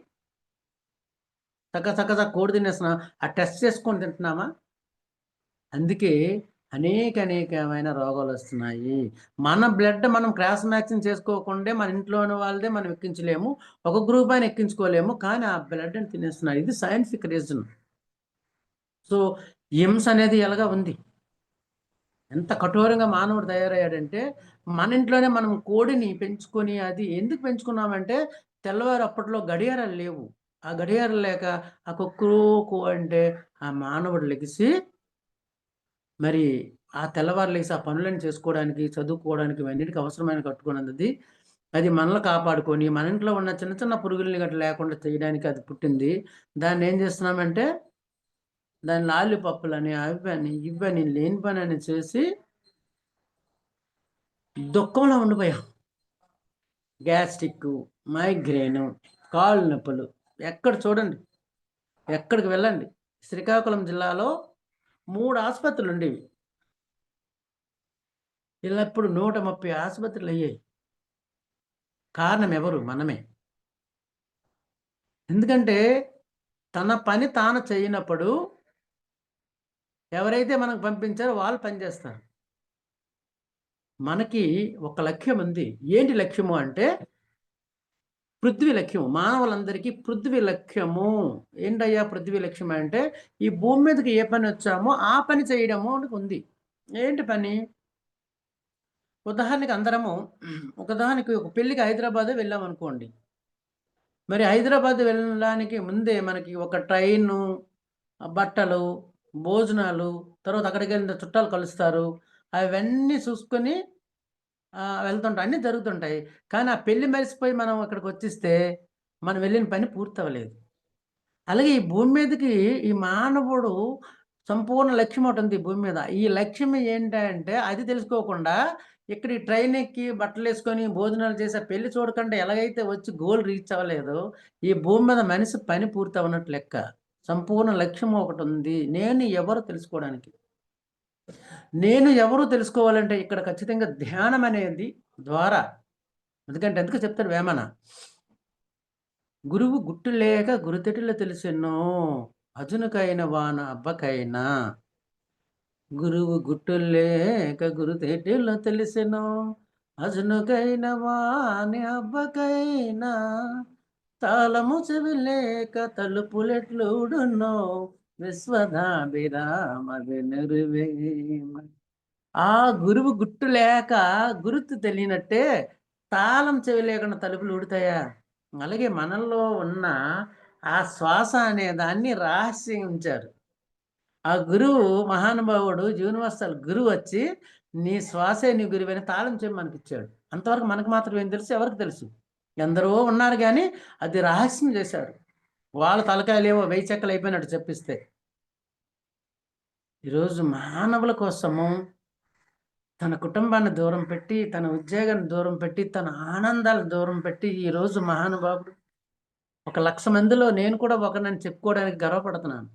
చక్క కోడి తినేస్తున్నాం. ఆ టెస్ట్ చేసుకొని తింటున్నామా? అందుకే అనేకమైన రోగాలు వస్తున్నాయి. మన బ్లడ్ మనం క్రాస్ మ్యాచింగ్ చేసుకోకుండా మన ఇంట్లోని వాళ్ళదే మనం ఎక్కించలేము. ఒక గ్రూప్ అయినా ఎక్కించుకోలేము. కానీ ఆ బ్లడ్ని తినేస్తున్నారు. ఇది సైంటిఫిక్ రీజన్. సో హింస అనేది ఎలాగా ఉంది, ఎంత కఠోరంగా మానవుడు తయారయ్యాడంటే, మన ఇంట్లోనే మనం కోడిని పెంచుకొని, అది ఎందుకు పెంచుకున్నామంటే తెల్లవారు అప్పట్లో గడియారాలు లేవు. ఆ గడియారాలు లేక ఆ కుక్కరూకు అంటే ఆ మానవుడు లెగిసి మరి ఆ తెల్లవారు లేసి ఆ పనులను చేసుకోవడానికి, చదువుకోవడానికి, ఇవన్నిటికి అవసరమైన కట్టుకున్నది. అది మనల్ని కాపాడుకొని మన ఇంట్లో ఉన్న చిన్న చిన్న పురుగుల్ని గట్రా లేకుండా చేయడానికి అది పుట్టింది. దాన్ని ఏం చేస్తున్నామంటే దాని లాలిపప్పులని, అవని, ఇవని, లేని పనని చేసి దుఃఖంలో ఉండిపోయాం. గ్యాస్ట్రిక్, మైగ్రేను, కాళ్ళు నొప్పులు ఎక్కడ చూడండి, ఎక్కడికి వెళ్ళండి. శ్రీకాకుళం జిల్లాలో 3 ఆసుపత్రులు ఉండేవి. ఇలా ఇప్పుడు 130 ఆసుపత్రులు అయ్యాయి. కారణం ఎవరు? మనమే. ఎందుకంటే తన పని తాను చేయనప్పుడు ఎవరైతే మనకు పంపించారో వాళ్ళు పనిచేస్తారు. మనకి ఒక లక్ష్యం ఉంది. ఏంటి లక్ష్యము అంటే పృథ్వీ లక్ష్యము. మానవులందరికీ పృథ్వీ లక్ష్యము. ఏంటయ్యా పృథ్వీ లక్ష్యం అంటే ఈ భూమి మీదకి ఏ పని వచ్చామో ఆ పని చేయడము ఉంది. ఏంటి పని? ఉదాహరణకి అందరము ఒకదానికి ఒక పెళ్ళికి హైదరాబాదే వెళ్ళామనుకోండి. మరి హైదరాబాద్ వెళ్ళడానికి ముందే మనకి ఒక ట్రైను, బట్టలు, భోజనాలు, తర్వాత అక్కడికి వెళ్ళిన చుట్టాలు కలుస్తారు. అవన్నీ చూసుకొని వెళ్తుంటాయి. అన్నీ జరుగుతుంటాయి. కానీ ఆ పెళ్లి మరిసిపోయి మనం అక్కడికొచ్చేస్తే మనం వెళ్ళిన పని పూర్తవ్వలేదు. అలాగే ఈ భూమి మీదకి ఈ మానవుడు సంపూర్ణ లక్ష్యం ఒకటుంది ఈ భూమి మీద. ఈ లక్ష్యం ఏంటంటే అది తెలుసుకోకుండా ఇక్కడ ఈ ట్రైన్ ఎక్కి, బట్టలేసుకొని, భోజనాలు చేసి, ఆ పెళ్లి చూడకుండా ఎలాగైతే వచ్చి గోల్ రీచ్ అవ్వలేదో, ఈ భూమి మీద మనిషి పని పూర్తవ్వనట్టు లెక్క. సంపూర్ణ లక్ష్యం ఒకటుంది. నేను ఎవరో తెలుసుకోవడానికి. నేను ఎవరు తెలుసుకోవాలంటే ఇక్కడ ఖచ్చితంగా ధ్యానం అనేది ద్వారా. ఎందుకంటే ఎందుకో చెప్తాడు వేమన. గురువు గుట్టు లేక గురుతెటిలో తెలిసెనో అజునుకైన వాన అబ్బకైనా. గురువు గుట్టు లేక గురుతెటిలో తెలిసెనో అజునుకైన వాని అబ్బకైనా. తాళము చెవి లేక తలుపులెట్లుడునో విశ్వదాభిరామ వెనురువేమ. ఆ గురువు గుట్టు లేక గురుతు తెలియనట్టే తాళం చెవి లేకుండా తలుపులు ఊడుతాయా? అలాగే మనలో ఉన్న ఆ శ్వాస అనే దాన్ని రహస్యం ఉంచారు. ఆ గురువు మహానుభావుడు యూనివర్సల్ గురువు వచ్చి నీ శ్వాసే నీ గురువని తాళం చెవి మనకిచ్చాడు. అంతవరకు మనకు మాత్రం ఏం తెలుసు? ఎవరికి తెలుసు? ఎందరో ఉన్నారు కానీ అది రహస్యం చేశాడు. వాళ్ళ తలకాయలేవో 1000 చెక్కలు అయిపోయినట్టు చెప్పిస్తే. ఈరోజు మానవుల కోసము తన కుటుంబాన్ని దూరం పెట్టి, తన ఉద్యోగాన్ని దూరం పెట్టి, తన ఆనందాలు దూరం పెట్టి ఈరోజు మహానుభావుడు 1,00,000 మందిలో నేను కూడా ఒకడినని చెప్పుకోవడానికి గర్వపడుతున్నాను.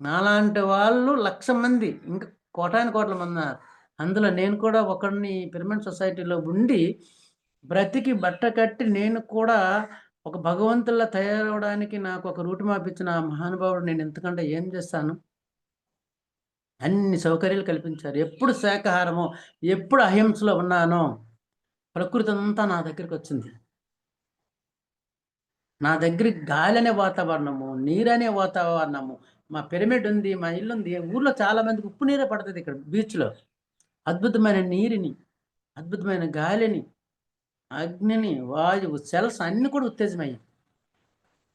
నాలాంటి వాళ్ళు 1,00,000 మంది, ఇంకా కోటాను కోట్ల మంది ఉన్నారు. అందులో నేను కూడా ఒకడిని పిరమిడ్ సొసైటీలో ఉండి, బ్రతికి బట్ట కట్టి నేను కూడా ఒక భగవంతుల్లా తయారవ్వడానికి నాకు ఒక రూట్ మ్యాప్ ఇచ్చిన ఆ మహానుభావుడు నేను ఇంతకంటే ఏం చేస్తాను? అన్ని సౌకర్యాలు కల్పించారు. ఎప్పుడు శాకాహారమో, ఎప్పుడు అహింసలో ఉన్నానో ప్రకృతి అంతా నా దగ్గరికొచ్చింది. నా దగ్గరికి గాలనే వాతావరణము, నీరనే వాతావరణము, మా పిరమిడ్ ఉంది, మా ఇల్లుంది. ఊర్లో చాలా మందికి ఉప్పు నీరే పడతది ఇక్కడ బీచ్‌లో. అద్భుతమైన నీరుని, అద్భుతమైన గాలిని, అగ్నిని, వాయువు, సెల్స్ అన్నీ కూడా ఉత్తేజమయ్యాయి.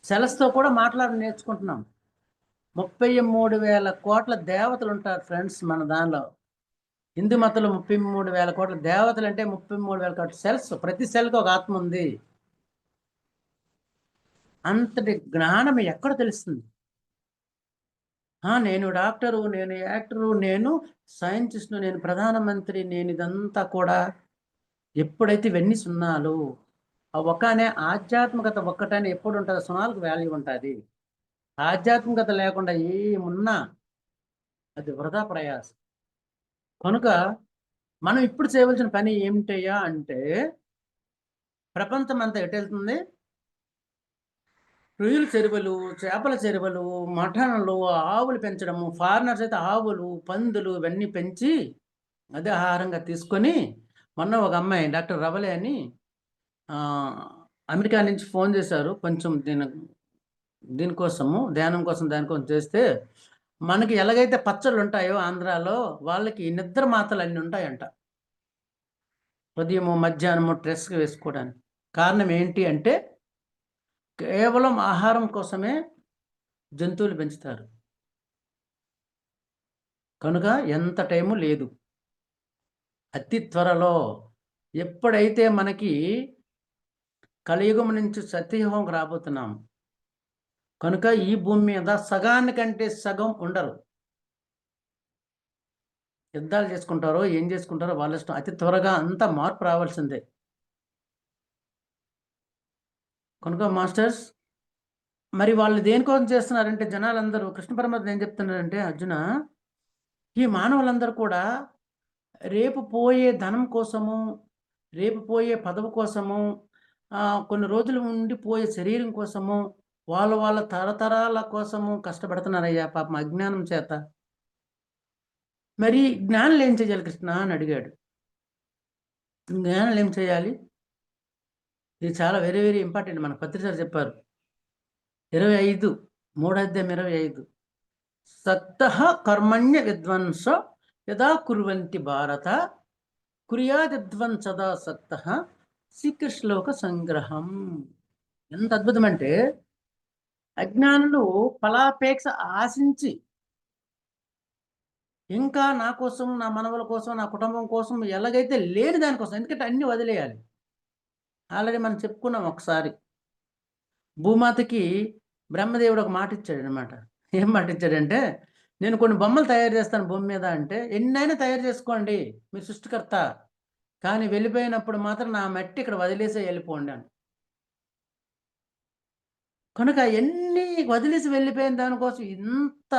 సెల్స్‌తో కూడా మాట్లాడడం నేర్చుకుంటున్నాం. 33,000 కోట్ల దేవతలుంటారు ఫ్రెండ్స్ మన దానిలో. హిందూ మతంలో 33,000 కోట్ల దేవతలంటే 33,000 కోట్ల సెల్స్. ప్రతి సెల్‌కి ఒక ఆత్మ ఉంది. అంతటి జ్ఞానం ఎక్కడ తెలుస్తుంది? నేను డాక్టరు, నేను యాక్టరు, నేను సైంటిస్ట్‌ను, నేను ప్రధానమంత్రి, నేను ఇదంతా కూడా ఎప్పుడైతే ఇవన్నీ సున్నాలు. ఆ అనే ఆధ్యాత్మికత ఒక్కటని ఎప్పుడుంటదో సున్నాలకు వాల్యూ ఉంటది. ఆధ్యాత్మికత లేకుండా ఏమున్నా అది వృధా ప్రయాస. కనుక మనం ఇప్పుడు చేయవలసిన పని ఏమిటయ్యా అంటే, ప్రపంచమంతా ఎటెళ్తుంది? రొయ్యల చెరువులు, చేపల చెరువులు, మటన్లు, ఆవులు పెంచడము. ఫారినర్స్ అయితే ఆవులు, పందులు ఇవన్నీ పెంచి అదే ఆహారంగా తీసుకొని, మొన్న ఒక అమ్మాయి డాక్టర్ రవలి అని అమెరికా నుంచి ఫోన్ చేశారు. కొంచెం దీనికోసము, ధ్యానం కోసం, దానికోసం చేస్తే, మనకి ఎలాగైతే పచ్చళ్ళుంటాయో ఆంధ్రాలో, వాళ్ళకి నిద్ర మాత్రలన్నీ ఉంటాయంట. ఉదయము, మధ్యాహ్నము స్ట్రెస్‌కి వేసుకోవడానికి. కారణం ఏంటి అంటే, కేవలం ఆహారం కోసమే జంతువులు పెంచుతారు. కనుక ఎంత టైము లేదు. అతి త్వరలో ఎప్పుడైతే మనకి కలియుగం నుంచి సత్యయుగంకి రాబోతున్నాం. కనుక ఈ భూమి మీద సగానికంటే సగం ఉండరు. యుద్ధాలు చేసుకుంటారో, ఏం చేసుకుంటారో వాళ్ళ ఇష్టం. అతి త్వరగా అంతా మార్పు రావాల్సిందే. కనుక మాస్టర్స్ మరి వాళ్ళు దేనికోసం చేస్తున్నారంటే జనాలందరూ కృష్ణ పరమాత్మ ఏం చెప్తున్నారంటే అర్జున, ఈ మానవులందరూ కూడా రేపు పోయే ధనం కోసము, రేపు పోయే పదవి కోసము, కొన్ని రోజులు ఉండిపోయే శరీరం కోసము, వాళ్ళ తరతరాల కోసము కష్టపడుతున్నారయ్యా పాపం అజ్ఞానం చేత. మరి జ్ఞానులు ఏం చేయాలి కృష్ణ అని అడిగాడు. జ్ఞానులు ఏం చేయాలి? ఇది చాలా వెరీ వెరీ ఇంపార్టెంట్. మన పత్రిసారి చెప్పారు. 25 3 అధ్యాయం 25 సక్తః కర్మణ్య విద్వాంస యదా కుర్వంతి భారత కుర్యాదిద్వంసదా సక్తః శ్రీకృష్ణలోక సంగ్రహం. ఎంత అద్భుతమంటే, అజ్ఞానులు ఫలాపేక్ష ఆశించి ఇంకా నా కోసం, నా మనవల కోసం, నా కుటుంబం కోసం ఎలాగైతే లేని దానికోసం, ఎందుకంటే అన్నీ వదిలేయాలి. ఆల్రెడీ మనం చెప్పుకున్నాం ఒకసారి. భూమాతకి బ్రహ్మదేవుడు ఒక మాట ఇచ్చాడనమాట. ఏం మాట ఇచ్చాడంటే, నేను కొన్ని బొమ్మలు తయారు చేస్తాను భూమి మీద అంటే, ఎన్నైనా తయారు చేసుకోండి మీరు సృష్టికర్త. కానీ వెళ్ళిపోయినప్పుడు మాత్రం నా మట్టి ఇక్కడ వదిలేసే వెళ్ళిపోండి అని. కనుక ఎన్ని వదిలేసి వెళ్ళిపోయిన దానికోసం ఇంత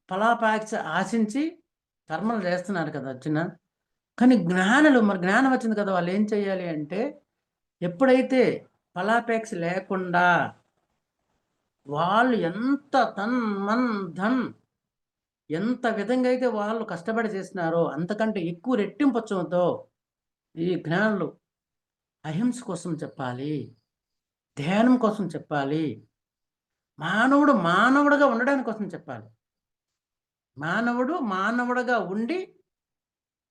ఫలాపేక్ష ఆశించి కర్మలు చేస్తున్నారు కదా వచ్చిన. కానీ జ్ఞానులు, మరి జ్ఞానం వచ్చింది కదా, వాళ్ళు ఏం చేయాలి అంటే, ఎప్పుడైతే ఫలాపేక్ష లేకుండా వాళ్ళు ఎంత ధన్ ఎంత విధంగా అయితే వాళ్ళు కష్టపడి చేస్తున్నారో అంతకంటే ఎక్కువ రెట్టింపొచ్చంతో ఈ జ్ఞానులు అహింస కోసం చెప్పాలి, ధ్యానం కోసం చెప్పాలి, మానవుడు మానవుడుగా ఉండడానికి కోసం చెప్పాలి. మానవుడు మానవుడుగా ఉండి,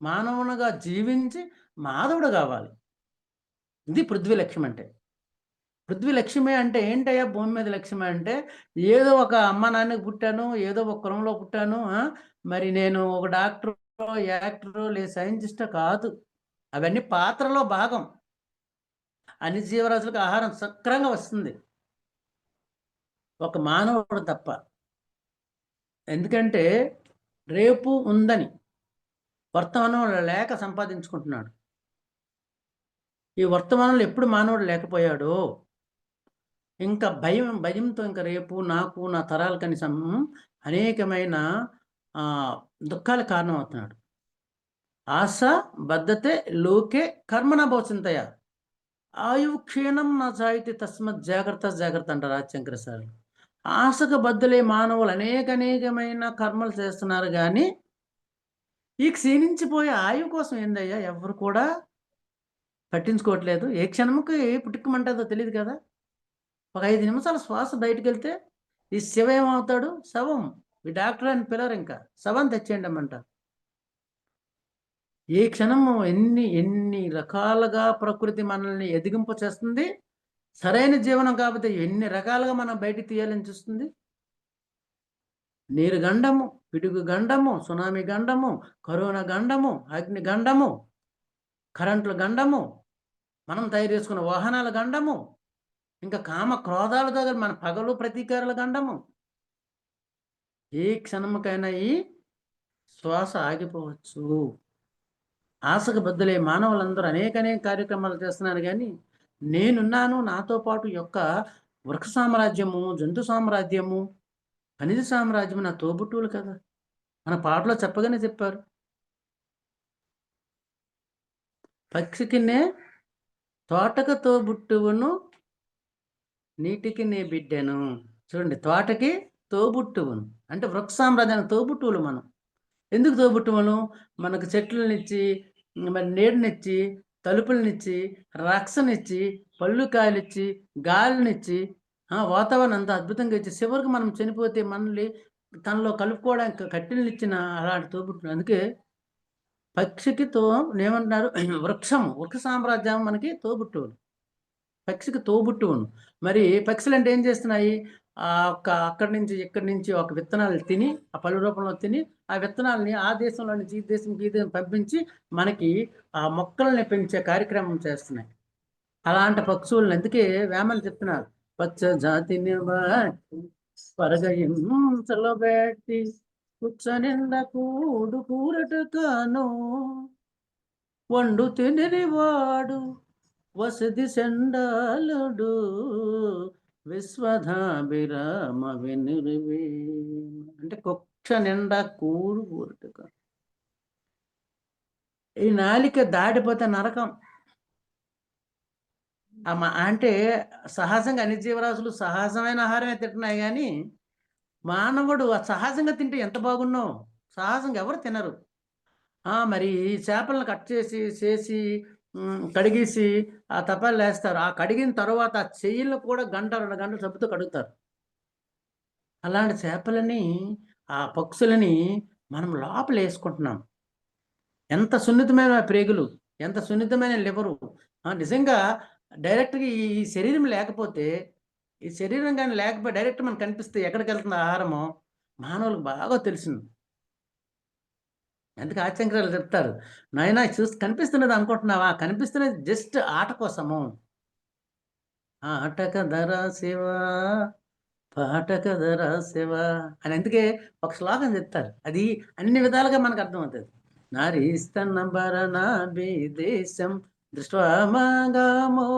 మానవునిగా జీవించి మాధవుడు కావాలి. ఇది పృథ్వీ లక్ష్యం అంటే. పృథ్వీ లక్ష్యమే అంటే ఏంటయ్యా భూమి మీద లక్ష్యమే అంటే, ఏదో ఒక అమ్మ నాన్నకి పుట్టాను, ఏదో ఒక కులంలో పుట్టాను, మరి నేను ఒక డాక్టరో, యాక్టరో, లేదు సైంటిస్టో కాదు. అవన్నీ పాత్రలో భాగం. అన్ని జీవరాశులకు ఆహారం సక్రంగా వస్తుంది, ఒక మానవుడు తప్ప. ఎందుకంటే రేపు ఉందని వర్తమానంలో లేక సంపాదించుకుంటున్నాడు. ఈ వర్తమానంలో ఎప్పుడు మానవుడు లేకపోయాడో ఇంకా భయంతో ఇంకా రేపు నాకు నా తరాలు కనీసం అనేకమైన దుఃఖాలకు కారణమవుతున్నాడు. ఆశ బద్ధతే లోకే కర్మణ భవచింతయ ఆయువు క్షీణం నా జాయితే తస్మత్ జాగ్రత్త అంటారు రాజశంకర సార్. ఆశకు బద్దులే మానవులు అనేకమైన కర్మలు చేస్తున్నారు, కానీ ఈ క్షీణించిపోయే ఆయువు కోసం ఏందయ్యా ఎవరు కూడా పట్టించుకోవట్లేదు. ఏ క్షణముకి పుట్టుకమంటుందో తెలియదు కదా. ఒక 5 నిమిషాలు శ్వాస బయటకు వెళ్తే ఈ శివ ఏమవుతాడు? శవం. ఈ డాక్టర్ అని పిల్లరు, ఇంకా శవం తెచ్చేయండి అమ్మంటారు. ఏ క్షణము ఎన్ని రకాలుగా ప్రకృతి మనల్ని ఎదిగింపు చేస్తుంది. సరైన జీవనం కాకపోతే ఎన్ని రకాలుగా మనం బయటికి తీయాలని చూస్తుంది. నీరు గండము, పిడుగు గండము, సునామీ గండము, కరోనా గండము, అగ్ని గండము, కరెంట్ల గండము, మనం తయారు చేసుకున్న వాహనాల గండము, ఇంకా కామ క్రోధాలతో మన పగలు ప్రతీకారాల గండము. ఏ క్షణముకైనా ఈ శ్వాస ఆగిపోవచ్చు. ఆశకు బద్దులే మానవులందరూ అనేక కార్యక్రమాలు చేస్తున్నారు, కానీ నేనున్నాను, నాతో పాటు యొక్క వృక్ష సామ్రాజ్యము, జంతు సామ్రాజ్యము, ఖనిజ సామ్రాజ్యము నా తోబుట్టువులు కదా. మన పాటలో చెప్పగానే చెప్పారు, పక్షికినే తోటకు తోబుట్టువును, నీటికి నే బిడ్డను. చూడండి, తోటకి తోబుట్టువును అంటే వృక్ష సామ్రాజ్యానికి తోబుట్టువులు మనం. ఎందుకు తోబుట్టువును? మనకు చెట్లనిచ్చి, మరి నీడనిచ్చి, తలుపులనిచ్చి, రక్షనిచ్చి, పళ్ళు కాయలిచ్చి, గాలినిచ్చి, వాతావరణం అంతా అద్భుతంగా ఇచ్చి, చివరికి మనం చనిపోతే మనల్ని తనలో కలుపుకోవడానికి కట్టెలను ఇచ్చిన అలాంటి తోబుట్టువులు. అందుకే పక్షికి ఏమంటున్నారు? వృక్ష సామ్రాజ్యం మనకి తోబుట్టువులు, పక్షికి తోబుట్టువును. మరి పక్షులు అంటే ఏం చేస్తున్నాయి? అక్కడి నుంచి ఇక్కడి నుంచి ఒక విత్తనాలు తిని, ఆ పళ్ళు రూపంలో తిని, ఆ విత్తనాలని ఆ దేశంలో నుంచి ఈ దేశంకి ఈ దేశం పంపించి మనకి ఆ మొక్కల్ని పెంచే కార్యక్రమం చేస్తున్నాయి. అలాంటి పక్షులను అందుకే వేమని చెప్తున్నారు, పచ్చ జాతిని పరగయించలో బెట్టి కూర్చొనింద కూడు కూరటకాను వండు తినివాడు వసతి చండాలుడు విశ్వధాభిరామ వెనురివి అంటే కుక్ష నిండా కూరుట. ఈ నాలిక దాటిపోతే నరకం. అంటే సహజంగా అన్ని జీవరాశులు సహజమైన ఆహారమే తింటున్నాయి, కానీ మానవుడు సహజంగా తింటే ఎంత బాగున్నో. సహజంగా ఎవరు తినరు. మరి చేపలను కట్ చేసి కడిగేసి ఆ తపాలు వేస్తారు. ఆ కడిగిన తర్వాత ఆ చెయ్యిలను కూడా 1-2 గంటలు సబ్బుతో కడుగుతారు. అలాంటి చేపలని, ఆ పక్షులని మనం లోపల వేసుకుంటున్నాం. ఎంత సున్నితమైన ప్రేగులు, ఎంత సున్నితమైన లివరు. నిజంగా డైరెక్ట్గా ఈ శరీరం లేకపోతే, ఈ శరీరం కానీ లేకపోతే డైరెక్ట్ మనకు కనిపిస్తే ఎక్కడికి వెళ్తుంది ఆహారమో మానవులకు బాగా తెలిసింది. అందుకే ఆశ్చర్యకరాలు చెప్తారు, నాయనా కనిపిస్తున్నది అనుకుంటున్నావా? కనిపిస్తున్నది జస్ట్ ఆట కోసము. ఆటక ధర శివ, పాటక ధర శివ అని అందుకే ఒక శ్లోకం చెప్తారు. అది అన్ని విధాలుగా మనకు అర్థమవుతుంది. నారీస్తన్న భరణ దేశం దృష్ట్వా మాగామోహావేశం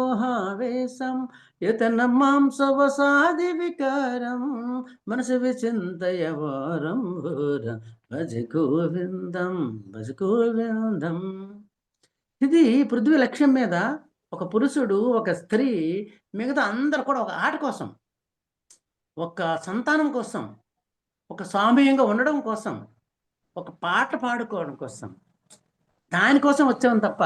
యతనం మాంసవసాది వికారం మనసు విచింతయ వారం భూర భజ గోవిందం భజ గోవిందం. ఇది పృథ్వీ లక్ష్యం మీద ఒక పురుషుడు, ఒక స్త్రీ, మిగతా అందరు కూడా ఒక ఆట కోసం, ఒక సంతానం కోసం, ఒక సామూహ్యంగా ఉండడం కోసం, ఒక పాట పాడుకోవడం కోసం, దానికోసం వచ్చాం తప్ప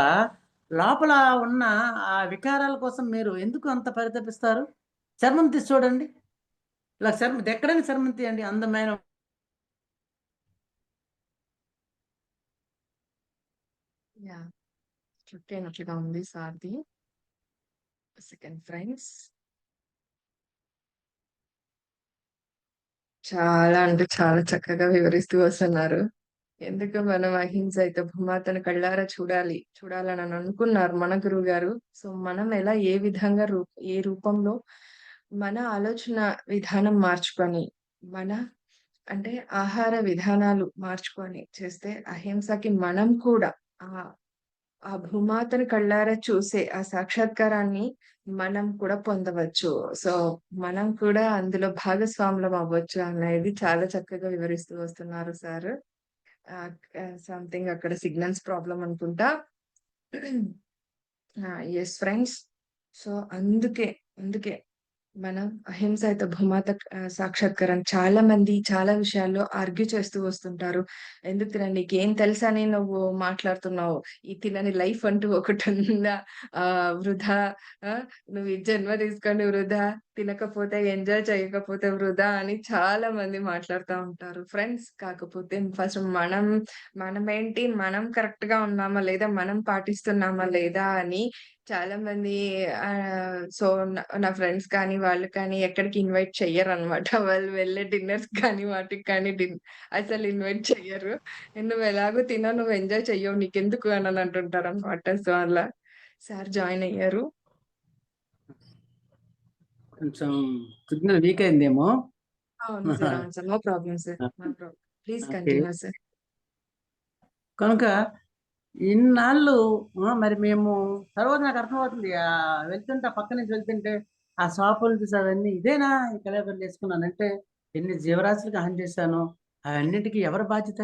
లోపల ఉన్న ఆ వికారాల కోసం మీరు ఎందుకు అంత పరితపిస్తారు? చర్మం తీసి చూడండి. ఇలా చర్మం ఎక్కడైనా చర్మం తీయండి, అందమైన యాహ్! చుట్టేనట్లుగా ఉంది సార్‌ది. Second friends. చాలా అంటే చాలా చక్కగా వివరిస్తూ వస్తున్నారు. ఎందుకు మనం అహింసైత భూమాతను కళ్ళారా చూడాలని అనుకున్నారు మన గురువుగారు. సో, మనం ఎలా ఏ విధంగా ఏ రూపంలో మన ఆలోచన విధానం మార్చుకొని, మన అంటే ఆహార విధానాలు మార్చుకొని చేస్తే అహింసకి మనం కూడా ఆహ్, ఆ భూమాతను కళ్ళారా చూసే ఆ సాక్షాత్కారాన్ని మనం కూడా పొందవచ్చు. సో, మనం కూడా అందులో భాగస్వాములం అవ్వచ్చు అనేది చాలా చక్కగా వివరిస్తూ వస్తున్నారు సారు. సంథింగ్ అక్కడ సిగ్నల్స్ ప్రాబ్లమ్ అనుకుంటా. Yes friends. సో, అందుకే మనం అహింసైత భూమాత సాక్షాత్కారం చాలా మంది చాలా విషయాల్లో ఆర్గ్యూ చేస్తూ వస్తుంటారు. "ఎందుకు తినను? నీకేం తెలుసని నువ్వు మాట్లాడుతున్నావు? ఈ తినని లైఫ్ అంటూ ఒకటుందా? వృధా నువ్వు ఈ జన్మ తీసుకొని వృధా, తినకపోతే ఎంజాయ్ చేయకపోతే వృధా" అని చాలా మంది మాట్లాడుతా ఉంటారు. ఫ్రెండ్స్ కాకపోతే ఫస్ట్ మనమేంటి మనం కరెక్ట్‌గా ఉన్నామా లేదా? మనం పాటిస్తున్నామా లేదా? అని చాలామంది సో, నా ఫ్రెండ్స్ కానీ, వాళ్ళు కానీ ఎక్కడికి ఇన్వైట్ చెయ్యరనమాట. వాళ్ళు వెళ్ళే డిన్నర్స్ కానీ, వాటికి కానీ అసలు ఇన్వైట్ చెయ్యరు. "నువ్వెలాగో తినవు, నువ్వు ఎంజాయ్ చెయ్యవు. నీకెందుకు" అని అంటుంటారనమాట. సో, అలా సార్ జాయిన్ అయ్యారు. కొంచెం సిగ్నల్ వీక్ అయిందేమో. అవును సార్. అవును sir. No problem sir. No problem. Please okay. Continue sir. కనుక ఇన్నాళ్ళు మరి మేము తర్వాత నాకు అర్థమవుతుంది. వెళ్తుంటే పక్క నుంచి వెళ్తుంటే ఆ షాపులు చూసి అవన్నీ ఇదేనా ఈ కళాపని చేసుకున్నానంటే ఎన్ని జీవరాశులకు హాని చేశానో అవన్నిటికీ ఎవరి బాధ్యత?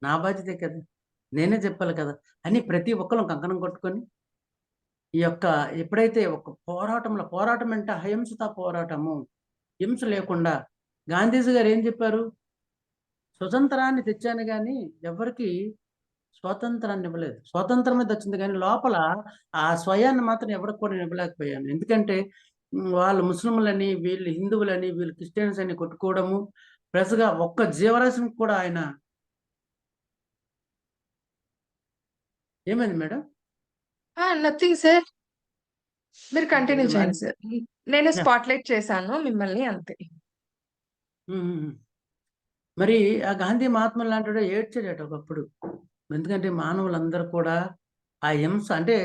నా బాధ్యతే కదా! నేనే చెప్పాలి కదా! అని ప్రతి ఒక్కళ్ళం కంకణం కొట్టుకొని ఈ యొక్క ఎప్పుడైతే ఒక పోరాటం అంటే అహింసత పోరాటము. హింస లేకుండా గాంధీజీ గారు ఏం చెప్పారు? స్వతంత్రాన్ని తెచ్చాను గానీ ఎవరికీ స్వాతంత్రాన్ని ఇవ్వలేదు. స్వాతంత్రం అయితే వచ్చింది గానీ లోపల ఆ స్వయాన్ని మాత్రం ఎవరికి కూడా ఇవ్వలేకపోయాను. ఎందుకంటే వాళ్ళు ముస్లింలని, వీళ్ళు హిందువులని, వీళ్ళు క్రిస్టియన్స్ అని కొట్టుకోవడము. ప్లస్‌గా ఒక్క జీవరాశిని కూడా ఆయన ఏమైంది మేడం? Nothing sir. మీరు ఓకే. కంటిన్యూ ఇది మాది చేయండి సార్. నేను యాహ్! స్పాట్‌లైట్ చేశాను మిమ్మల్ని అంతే. హ్మ్. హ్మ్. హ్మ్. మరి ఆ గాంధీ మహాత్ములు లాంటోడు ఏడ్చాడట ఒకప్పుడు. ఎందుకంటే మానవులందరూ కూడా ఆ హింస అంటే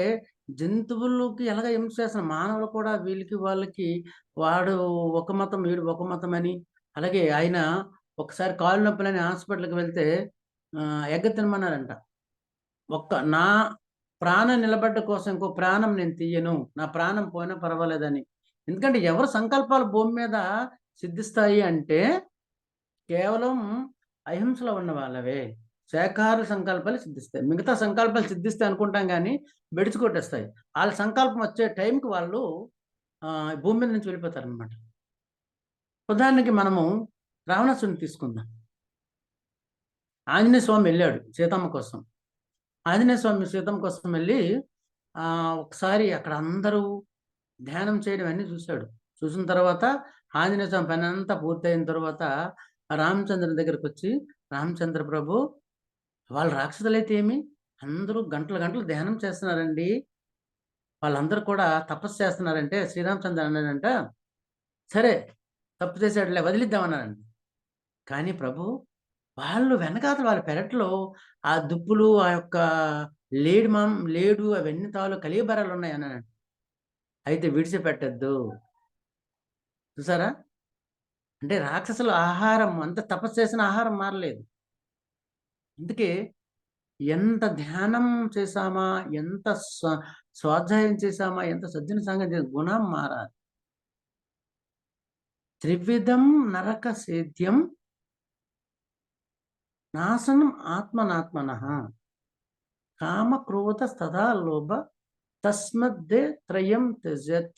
జంతువులకి ఎలాగ హింస చేస్తున్న మానవులు కూడా వీళ్ళకి వాళ్ళకి వాడు ఒక మతం, వీడు ఒక మతం అని. అలాగే ఆయన ఒకసారి కాళ్ళు నొప్పులని హాస్పిటల్‌కి వెళ్తే ఎగ్గ తినమన్నారంట. నా ప్రాణం నిలబడ్డ కోసం ఇంకో ప్రాణం నేను తీయను. నా ప్రాణం పోయినా పర్వాలేదని. ఎందుకంటే ఎవరి సంకల్పాలు భూమి మీద సిద్ధిస్తాయి అంటే కేవలం అహింసలో ఉన్న వాళ్ళవే. శాకాహార సంకల్పాలు సిద్ధిస్తాయి. మిగతా సంకల్పాలు సిద్ధిస్తాయి అనుకుంటాం గానీ, బెడిసి కొట్టేస్తాయి. ఆళ్ళ సంకల్పం వచ్చే టైంకి వాళ్ళు భూమి మీద నుంచి వెళ్ళిపోతారనమాట. ఉదాహరణకి మనము రావణాసురుడిని తీసుకుందాం. ఆంజనేయ స్వామి ఎళ్ళాడు సీతమ్మ కోసం. ఆంజనేయ స్వామి సీతమ్మ కోసం వెళ్లి ఒకసారి అక్కడ అందరూ ధ్యానం చేయడం అన్నీ చూసాడు. చూసిన తర్వాత ఆంజనేయ స్వామి పనంతా పూర్తయిన తర్వాత రామచంద్రుని దగ్గరకొచ్చి, "రామచంద్ర ప్రభు వాళ్ళు రాక్షసులైతే ఏమి? అందరూ గంటలు గంటలు ధ్యానం చేస్తున్నారండి. వాళ్ళందరూ కూడా తపస్సు చేస్తున్నారంటే" శ్రీరామచంద్ర అన్నాడంట, "సరే తప్పు చేసాడులే వదిలిద్దాం" అన్నాడంట. కానీ ప్రభు వాళ్ళు వెనకాతల వాళ్ళ పెరట్లో ఆ దుప్పులు, ఆ యొక్క లేడు అవన్నీ కలియబరాలున్నాయి అన్నాడంట. అయితే విడిచిపెట్టొద్దు. చూసారా? అంటే రాక్షసుల ఆహారం అంత తపస్సు చేసిన ఆహారం మారలేదు. అందుకే ఎంత ధ్యానం చేశామా, ఎంత స్వాధ్యాయం చేశామా, ఎంత సజ్జన సాంగం గుణం మారాలి. త్రివిధం నరక సేద్యం నాశనం ఆత్మనాత్మనః కామ క్రోధ తథా లోభ తస్మద్దే త్రయం త్యజత్.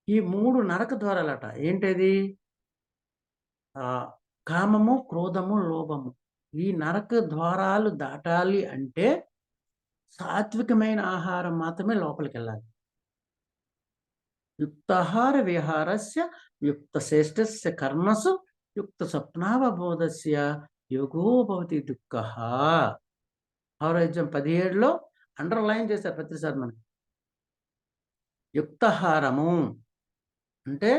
ఈ 3 నరక ద్వారాలట. ఏంటది? కామము, క్రోధము, లోభము. ఈ నరక ద్వారాలు దాటాలి అంటే సాత్వికమైన ఆహారం మాత్రమే లోపలికెళ్ళాలి. యుక్తాహార విహారస్య యుక్త శ్రేష్టస్య కర్మసు యుక్త స్వప్నావబోధస్య యోగో భవతి దుఃఖః. ఆరోగ్యం 17లో అండర్లైన్ చేశారు ప్రతిసారి మనకి. యుక్తాహారము అంటే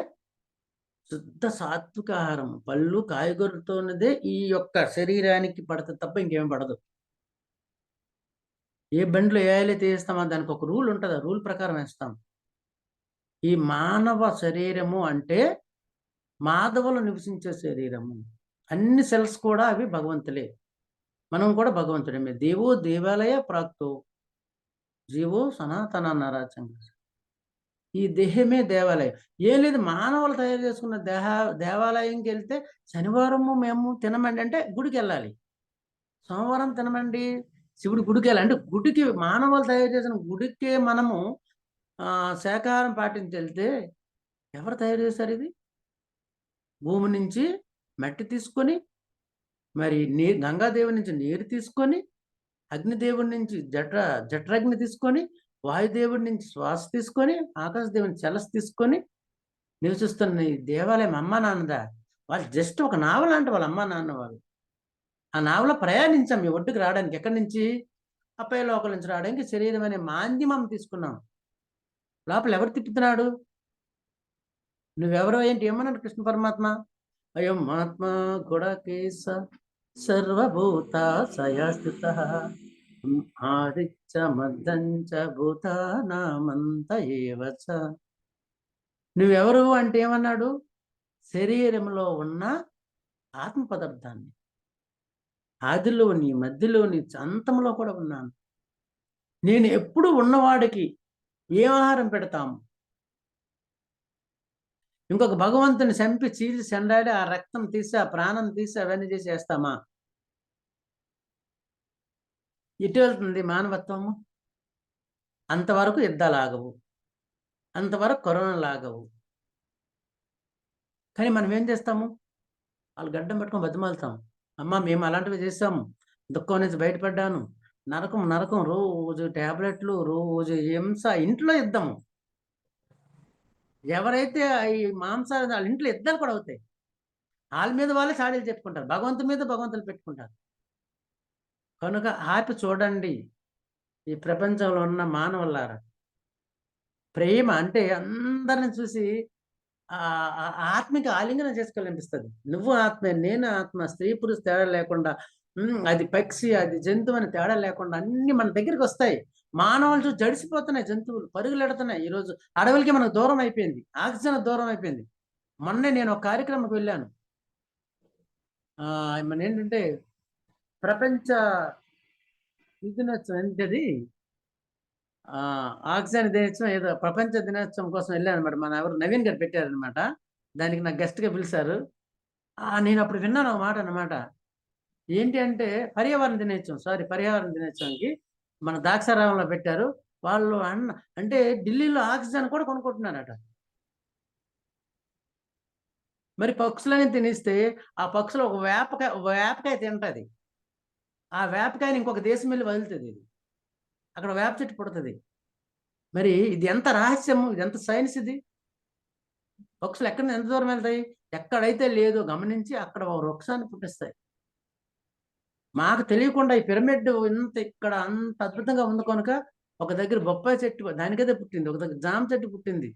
శుద్ధ సాత్విక ఆహారం, పళ్ళు కాయగూరలతోనేదే ఈ యొక్క శరీరానికి పడతది తప్ప ఇంకేం పడదు. ఏ బండిలో ఏ ఆయిల్ అయితే వేస్తామో దానికి ఒక రూల్ ఉంటుంది. ఆ రూల్ ప్రకారం వేస్తాం. ఈ మానవ శరీరము అంటే మాధవులు నివసించే శరీరము. అన్ని సెల్స్ కూడా అవి భగవంతులే. మనం కూడా భగవంతుడమే. దేవో దేవాలయ ప్రాక్తో జీవో సనాతన నరాచంగా. ఈ దేహమే దేవాలయం. ఏం లేదు, మానవులు తయారు చేసుకున్న దేవాలయంకి వెళ్తే శనివారము మేము తినమండి అంటే గుడికి వెళ్ళాలి. సోమవారం తినమండి శివుడి గుడికి వెళ్ళాలి అంటే గుడికి, మానవులు తయారు చేసిన గుడికే మనము శాకాహారం పాటించి వెళ్తే ఎవరు తయారు చేశారు ఇది? భూమి నుంచి మట్టి తీసుకొని, మరి గంగాదేవుడి నుంచి నీరు తీసుకొని, అగ్నిదేవుడి నుంచి జఠరాగ్ని తీసుకొని, వాయుదేవుడి నుంచి శ్వాస తీసుకొని, ఆకాశదేవుని చలస్ తీసుకొని నివసిస్తున్న ఈ దేవాలయం అమ్మా నాన్నదా? వాళ్ళు జస్ట్ ఒక నావ లాంటి వాళ్ళ అమ్మా నాన్న వాళ్ళు. ఆ నావలో ప్రయాణించాం ఈ ఒడ్డుకు రావడానికి. ఎక్కడి నుంచి? అప్పయ లోకల నుంచి రావడానికి శరీరం అనే మాధ్యమం తీసుకున్నాం. లోపల ఎవరు తిప్పుతున్నాడు? నువ్వెవరో ఏంటి? ఏమన్నాడు కృష్ణ పరమాత్మ? అయం ఆత్మ గుడకేశ సర్వభూత సయస్థిత ఆదిత్య మద్దంచ భూతానామంత ఏవచ. నువ్వెవరు అంటే ఏమన్నాడు? శరీరంలో ఉన్న ఆత్మ పదార్థాన్ని, ఆదిలోని, మధ్యలోని, అంతంలో కూడా ఉన్నాను. నేను ఎప్పుడు ఉన్నవాడికి ఏ ఆహారం పెడతాము? ఇంకొక భగవంతుని చంపి చీల్చి చెండాడి ఆ రక్తం తీసి, ఆ ప్రాణం తీసి అవన్నీ చేసి వేస్తామా? ఎటు వెళ్తుంది మానవత్వము? అంతవరకు యుద్ధాలు ఆగవు, అంతవరకు కరోనాలు ఆగవు. కానీ మనం ఏం చేస్తాము? వాళ్ళు గడ్డం పెట్టుకొని బతిమాలుతాం. అమ్మ మేము అలాంటివి చేస్తాము, దుఃఖం నుంచి బయటపడ్డాను, నరకం నరకం, రోజు ట్యాబ్లెట్లు, రోజు హింస, ఇంట్లో యుద్ధము. ఎవరైతే ఈ మాంసాలు వాళ్ళ ఇంట్లో యుద్ధాలు కూడా అవుతాయి. వాళ్ళ మీద వాళ్ళే చాడీలు చెప్పుకుంటారు, భగవంతుని మీద భగవంతులు పెట్టుకుంటారు. కనుక ఆపి చూడండి ఈ ప్రపంచంలో ఉన్న మానవులారా. ప్రేమ అంటే అందరిని చూసి ఆత్మకి ఆలింగనం చేసుకోవాలనిపిస్తుంది. నువ్వు ఆత్మే, నేను ఆత్మ, స్త్రీ పురుష తేడా లేకుండా, అది పక్షి, అది జంతువు అని తేడా లేకుండా అన్ని మన దగ్గరికి వస్తాయి. మానవులు చూసి జడిసిపోతున్నాయి, జంతువులు పరుగులెడుతున్నాయి. ఈరోజు అడవులకి మనకు దూరం అయిపోయింది, ఆక్సిజన్ దూరం అయిపోయింది. మొన్నే నేను ఒక కార్యక్రమంకి వెళ్ళాను. మన ఏంటంటే ప్రపంచ దినోత్సవం ఏంటది, ఆక్సిజన్ దినోత్సవం ఏదో ప్రపంచ దినోత్సవం కోసం వెళ్ళాను అనమాట. మన ఎవరు నవీన్ గారు పెట్టారనమాట. దానికి నాకు గెస్ట్గా పిలిచారు. నేను అప్పుడు విన్నాను ఒక మాట అనమాట. ఏంటి అంటే పర్యావరణ దినోత్సవంకి మన ద్రాక్షారామంలో పెట్టారు. వాళ్ళు అంటే ఢిల్లీలో ఆక్సిజన్ కూడా కొనుక్కుంటున్నారట. మరి పక్షులని తినేస్తే ఆ పక్షులు ఒక వేపకాయ తింటది. ఆ వేపకాయని ఇంకొక దేశం వెళ్ళి వదులుతుంది. ఇది అక్కడ వేప చెట్టు పుడుతుంది. మరి ఇది ఎంత రహస్యము, ఇది ఎంత సైన్స్ ఇది. పక్షులు ఎంత దూరం వెళ్తాయి? ఎక్కడైతే లేదో గమనించి అక్కడ ఒక వృక్షాన్ని పుట్టిస్తాయి. మాకు తెలియకుండా ఈ పిరమిడ్ ఇక్కడ అంత అద్భుతంగా ఉంది కనుక ఒక దగ్గర బొప్పాయి చెట్టు దానికైతే పుట్టింది, ఒక దగ్గర జామ చెట్టు పుట్టింది,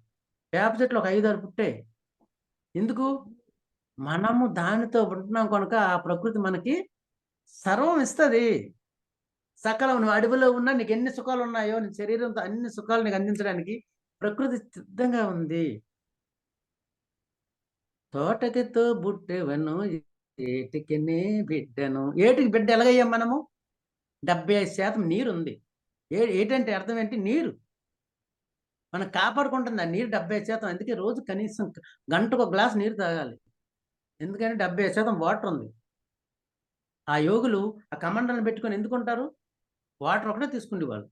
వేప చెట్లు ఒక 5-6 పుట్టాయి. ఎందుకు? మనము దానితో ఉంటున్నాం కనుక ఆ ప్రకృతి మనకి సర్వం ఇస్తుంది. సకలం నువ్వు అడవిలో ఉన్నా నీకు ఎన్ని సుఖాలు ఉన్నాయో, నీ శరీరంతో అన్ని సుఖాలు నీకు అందించడానికి ప్రకృతి సిద్ధంగా ఉంది. తోటకితో బుట్టెవను ఏటికి బిడ్డను. ఏటికి బిడ్డ ఎలాగయ్యాం మనము? 75% నీరుంది. ఏంటంటే అర్థం ఏంటి? నీరు. మనం కాపాడుకుంటుంది ఆ నీరు 75%. అందుకే రోజు కనీసం గంటకు ఒక గ్లాస్ నీరు తాగాలి. ఎందుకంటే 75% వాటర్ ఉంది. ఆ యోగులు ఆ కమండలను పెట్టుకొని ఎందుకుంటారు? వాటర్ ఒకటే తీసుకునేవాళ్ళు.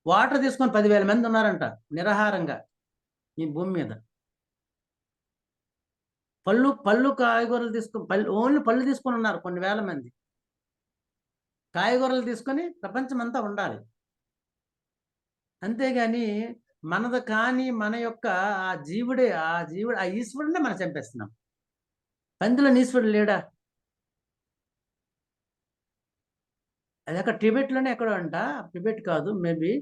వాటర్ తీసుకొని 10,000 మంది ఉన్నారంట నిరాహారంగా ఈ భూమి మీద. పళ్ళు కాయగూరలు ఓన్లీ పళ్ళు తీసుకొని ఉన్నారు కొన్ని వేల మంది. కాయగూరలు తీసుకొని ప్రపంచమంతా ఉండాలి. అంతేగాని మనది కాని మన యొక్క ఆ జీవుడు ఆ ఈశ్వరుడినే మనం చంపేస్తున్నాం. పందిలోని ఈశ్వరుడు లేడా? అది అక్కడ టిబెట్‌లోనే ఎక్కడో అంట. టిబెట్ కాదు మేబీ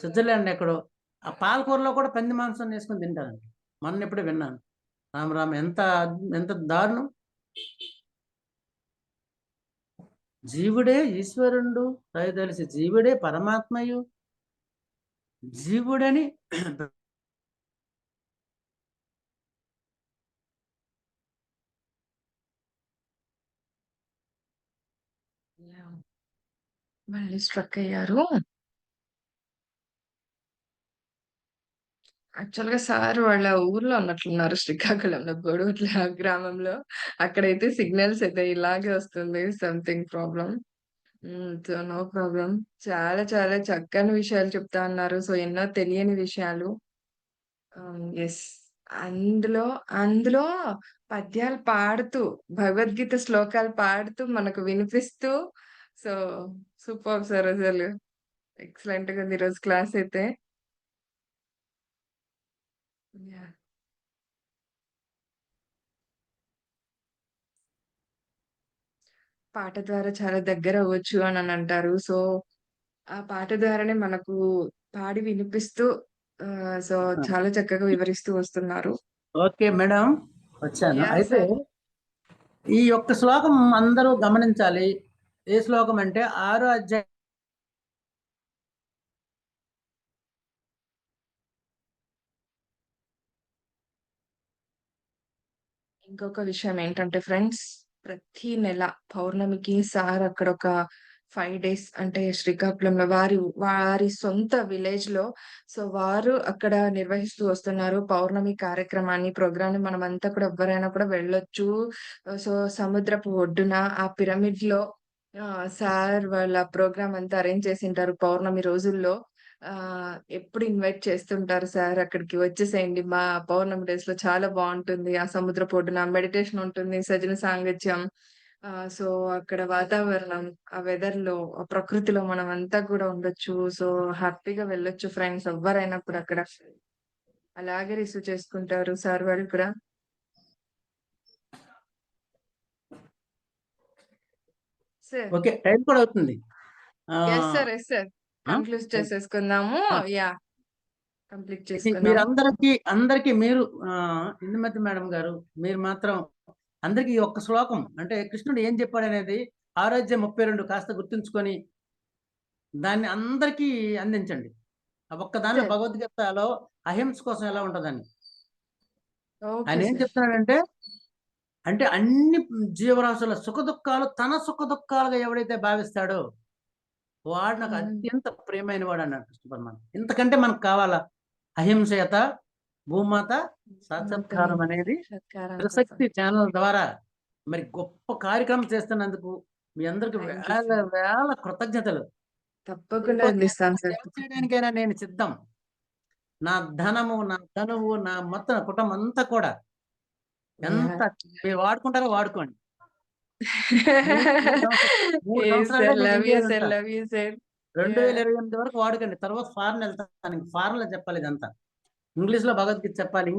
స్విట్జర్లాండ్ ఎక్కడో. ఆ పాలకూరలో కూడా పంది మాంసం వేసుకొని తింటారంట. మొన్న ఎప్పుడో విన్నాను. రామ రామ ఎంత దారుణం. జీవుడే ఈశ్వరుండు దయదలిసి జీవుడే పరమాత్మయు జీవుడని మళ్ళీ స్ట్రక్ అయ్యారు. యాక్చువల్‌గా సార్ వాళ్ళ ఊర్లో ఉన్నట్లున్నారు శ్రీకాకుళంలో బొడుగుట్ల గ్రామంలో. అక్కడైతే సిగ్నల్స్ అయితే ఇలాగే వస్తుంది. Something problem. So, no problem. చాలా చాలా చక్కని విషయాలు చెప్తా ఉన్నారు. సో, ఎన్నో తెలియని విషయాలు. యెస్. అందులో అందులో పద్యాలు పాడుతూ, భగవద్గీత శ్లోకాలు పాడుతూ మనకు వినిపిస్తూ సో, సూపర్బ్ సార్ అసలు. ఎక్సలెంట్‌గా ఉంది ఈరోజు క్లాస్ అయితే. యాహ్! పాట ద్వారా చాలా దగ్గరవ్వచ్చు అననంటారు. సో, ఆ పాట ద్వారానే మనకు పాడి వినిపిస్తూ సో, చాలా చక్కగా వివరిస్తూ వస్తున్నారు. Okay madam. వచ్చాను. యాహ్! అయితే సార్. ఈ యొక్క శ్లోకం అందరూ గమనించాలి. ఏ శ్లోకం అంటే 6వ అధ్యాయం ఇంకొక విషయం ఏంటంటే ఫ్రెండ్స్, ప్రతి నెల పౌర్ణమికి సార్ అక్కడొక 5 డేస్ అంటే శ్రీకాకుళంలో వారి సొంత విలేజ్‌లో సో, వారు అక్కడ నిర్వహిస్తూ వస్తున్నారు. పౌర్ణమి కార్యక్రమాన్ని, ప్రోగ్రామ్‌ని మనమంతా కూడా ఎవ్వరైనా కూడా వెళ్ళొచ్చు. సో, సముద్రపు ఒడ్డున ఆ పిరమిడ్‌లో సార్ వాళ్ళ ప్రోగ్రామ్ అంతా అరేంజ్ చేసుంటారు పౌర్ణమి రోజుల్లో. ఎప్పుడు ఇన్వైట్ చేస్తుంటారు సార్ అక్కడికి వచ్చేసేయండి. మా పౌర్ణమి డేస్‌లో చాలా బావుంటుంది. ఆ సముద్రపు ఒడ్డున మెడిటేషన్ ఉంటుంది. సజన సాంగత్యం. సో, అక్కడ వాతావరణం, ఆ వెదర్‌లో, ఆ ప్రకృతిలో మనమంతా కూడా ఉండొచ్చు. సో, హ్యాపీగా వెళ్ళొచ్చు ఫ్రెండ్స్ ఎవ్వరైనా కూడా అక్కడ. అలాగే రిసీవ్ చేసుకుంటారు సార్ వాళ్ళు కూడా. సార్. ఓకే. టైం కూడా అవుతుంది. యెస్ ఆహ్, సార్. Yes sir. ఆ! కంక్లూడ్ చేసేసుకుందాము. ఆ! యాహ్! కంప్లీట్ ఇది చేసుకుందాము. మీరందరికీ మీరు ఇందుమతి మేడం గారు మీరు మాత్రం అందరికీ ఈ ఒక్క శ్లోకం అంటే కృష్ణుడు ఏం చెప్పాడనేది ఆరోధ్య 32 కాస్త గుర్తుంచుకొని దాన్ని అందరికీ అందించండి. ఆ ఒక్క దానిలో సార్. భగవద్గీతలో అహింస కోసం ఎలా ఉంటదని. ఓకే ఆయన ఏం సార్. చెప్తున్నాడంటే అంటే అన్ని జీవరాశుల సుఖదుఖాలు తన సుఖదుఖాలుగా ఎవడైతే భావిస్తాడో వాడు నాకు హ్మ్. అత్యంత ప్రియమైన వాడు అన్నాడు కృష్ణ పరమాత్మ. ఇంతకంటే మనకు కావాలా? అహింసయత, భూమాత, మాతని సాక్షాత్కారం అనేది సత్కారం కోసం. త్రిశక్తి ఛానల్ ద్వారా మరి గొప్ప కార్యక్రమం చేస్తున్నందుకు మీ అందరికి థాంక్ యూ వేల సార్. వేల కృతజ్ఞతలు. తప్పకుండా ఇంకో అందిస్తాం సార్. సేవ చేయడానికైనా నేను సిద్ధం. నా ధనము, నా ధనువు, నా మొత్తం కుటుంబం అంతా కూడా ఎంత యాహ్! మీరు వాడుకుంటారో వాడుకోండి. 3 ఏం సంవత్సరాల్లో సార్ నేను లవ్ యూ ఇండియాలో సార్. ఉంటా. Love you sir. యాహ్! 2028 వరకు వాడుకోండి. తర్వాత ఫారెన్ ఎళ్తాను. ఫారెన్‌లో చెప్పాలి ఇదంతా. ఇంగ్లీష్‌లో భగవద్గీత చెప్పాలి.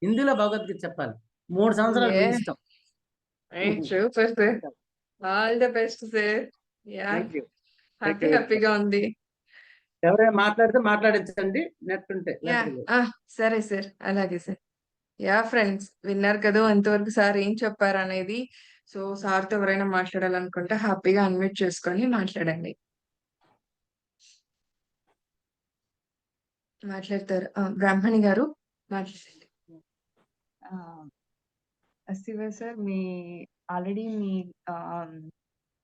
హిందీలో భగవద్గీత చెప్పాలి. 3 సంవత్సరాలు మీ యాహ్! ఇష్టం. Super sir. All the best sir. Yeah! Thank you. Thank you very much. హ్యాపీగా ఉంది. ఎవరైనా మాట్లాడితే మాట్లాడించండి. నెట్ ఉంటే యాహ్! లేకపోతే లేదు. సరే సార్. అలాగే సార్. యాహ్! ఫ్రెండ్స్ విన్నారు కదా! ఇంతవరకు సార్ ఏం చెప్పారనేది. సో, సార్‌తో ఎవరైనా మాట్లాడాలనుకుంటే హ్యాపీగా అన్మ్యూట్ చేసుకొని మాట్లాడండి. మాట్లాడతారు. బ్రాహ్మణి గారు మాట్లాడండి. ఆ! శివ సార్ ఆల్రెడీ మీ ఆహ్,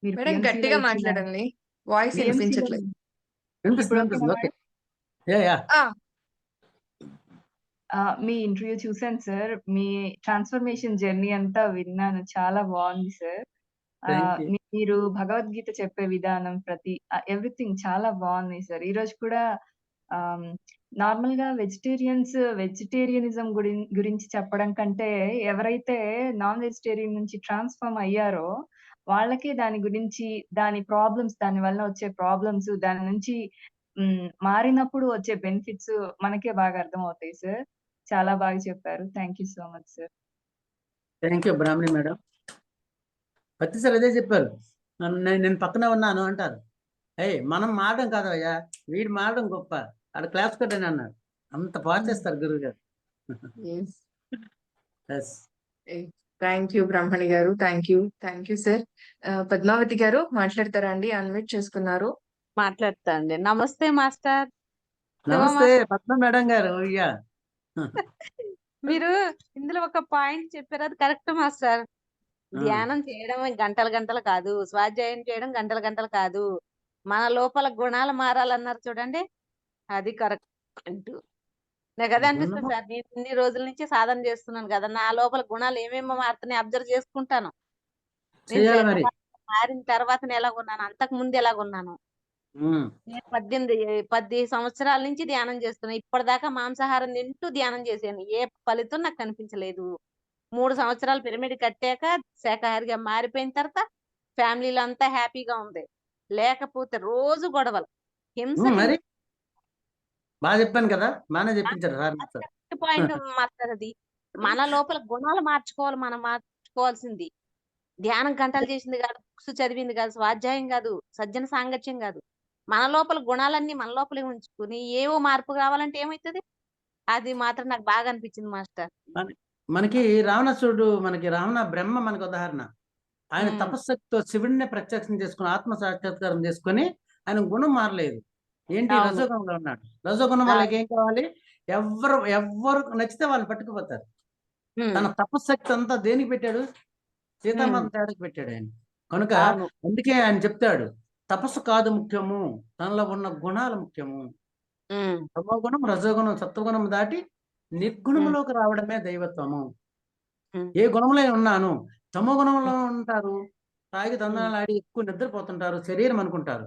మీరు మేడం పిఎంసీలో గట్టిగా ఇచ్చిన మాట్లాడండి. వాయిస్ పిఎంసీలో వినిపించట్లేదు. వినిపిస్తుంది ఇప్పుడు ఓకేనా వినిపిస్తుంది. ఓకే. మేడం? యా ఆ! మీ ఇంటర్వ్యూ చూసాను సార్. మీ ట్రాన్స్‌ఫర్మేషన్ జర్నీ అంతా విన్నాను. చాలా బావుంది సార్. Thank you. మీరు భగవద్గీత చెప్పే విధానం ఎవ్రీథింగ్ చాలా బావున్నాయి సార్. ఈరోజు కూడా ఆహ్, నార్మల్‌గా వెజిటేరియనిజం గురించి చెప్పడం కంటే, ఎవరైతే నాన్ వెజిటేరియన్ నుంచి ట్రాన్స్‌ఫార్మ్ అయ్యారో, వాళ్ళకే దాని గురించి, దాని వల్ల వచ్చే ప్రాబ్లమ్స్, దాని నుంచి మారినప్పుడు వచ్చే బెనిఫిట్స్ మనకే బాగా అర్థమవుతాయి సార్. చాలా బాగా చెప్పారు. Thank you so much sir. Thank you Brahmani madam. ప్రతిసారి అదే చెప్పారు. నేను పక్కనే ఉన్నాను అంటారు. ఏయ్ మనం మారడం కాదయ్యా, వీడు మారడం గొప్ప. ఆడ క్లాస్ కొట్టని అన్నారు. అంత బాగా చేస్తారు గురువు గారు. Yes. Yes. Thank you Brahmani గారు. Thank you. Thank you sir. Padmavathi గారు మాట్లాడతారా అండి? అన్మ్యూట్ చేసుకున్నారు. మాట్లాడతా అండి. నమస్తే మాస్టర్. నమస్తే పద్మ మేడం గారు. అయ్యా మీరు ఇందులో ఒక పాయింట్ చెప్పారు, అది కరెక్ట్ మాస్టర్. ఆ. ధ్యానం చేయడం గంటలు గంటలు కాదు, స్వాధ్యాయం చేయడం గంటలు గంటలు కాదు. మన లోపల గుణాలు మారాలన్నారు చూడండి, అది కరెక్ట్. నాకు అదే అనిపిస్తుంది గుణము సార్. నేను ఇన్ని రోజుల నుంచి సాధన చేస్తున్నాను కదా, నా లోపల గుణాలు ఏమేమో మారుతున్నాయి అబ్జర్వ్ చేసుకుంటాను. నేను చేయాలి మరి. మారిన తర్వాత నేను ఎలాగున్నాను, అంతకు ముందు ఎలాగున్నాను. ఉమ్. నేను 10 సంవత్సరాల నుంచి ధ్యానం చేస్తున్నా. ఇప్పటిదాకా మాంసాహారం తింటూ ధ్యానం చేశాను. ఏ ఫలితం నాకు కనిపించలేదు. 3 సంవత్సరాలు పిరమిడ్ కట్టాక శాకాహారిగా మారిపోయిన తర్వాత ఫ్యామిలీలో అంతా హ్యాపీగా ఉంది. లేకపోతే రోజు గొడవలు, హింసకి మరి బాగా చెప్పాను కదా, బాగానే చెప్పించారు సార్ మాస్టర్. Point master. అది మన లోపల గుణాలు మార్చుకోవాలి, మనం మార్చుకోవాల్సింది. ధ్యానం గంటలు చేసింది కాదు, బుక్స్ చదివింది కాదు, స్వాధ్యాయం కాదు, సజ్జన సాంగత్యం కాదు. మన లోపల గుణాలన్నీ మన లోపలే ఉంచుకుని ఏవో మార్పు రావాలంటే ఏమవుతుంది? అది మాత్రం నాకు బాగా అనిపించింది మాస్టర్. మనకి మనకి రావణ బ్రహ్మ మనకు ఉదాహరణ. ఆయన తపస్శక్తితో శివుడిని ప్రత్యక్షం చేసుకుని ఆత్మ సాక్షాత్కారం చేసుకొని ఆయన గుణం మారలేదు. ఏంటి? అవును. రజోగుణంలో ఉన్నాడు. రజోగుణం వాళ్ళకి ఏం కావాలి? ఎవ్వరు నచ్చితే వాళ్ళు పట్టుకుపోతారు. తన తపస్శక్తి అంతా దేనికి పెట్టాడు? సీతామాత తేడాకి పెట్టాడు ఆయన. కనుక అవును. అందుకే ఆయన చెప్తాడు, తపస్సు కాదు ముఖ్యము, తనలో ఉన్న గుణాలు ముఖ్యము. తమోగుణం, రజోగుణం, సత్వగుణం దాటి నిర్గుణంలోకి రావడమే దైవత్వము. ఏ గుణంలో ఉన్నాను? తమో గుణంలో ఉంటారు, తాగి తందనాలాడి ఎక్కువ నిద్రపోతుంటారు, శరీరం అనుకుంటారు.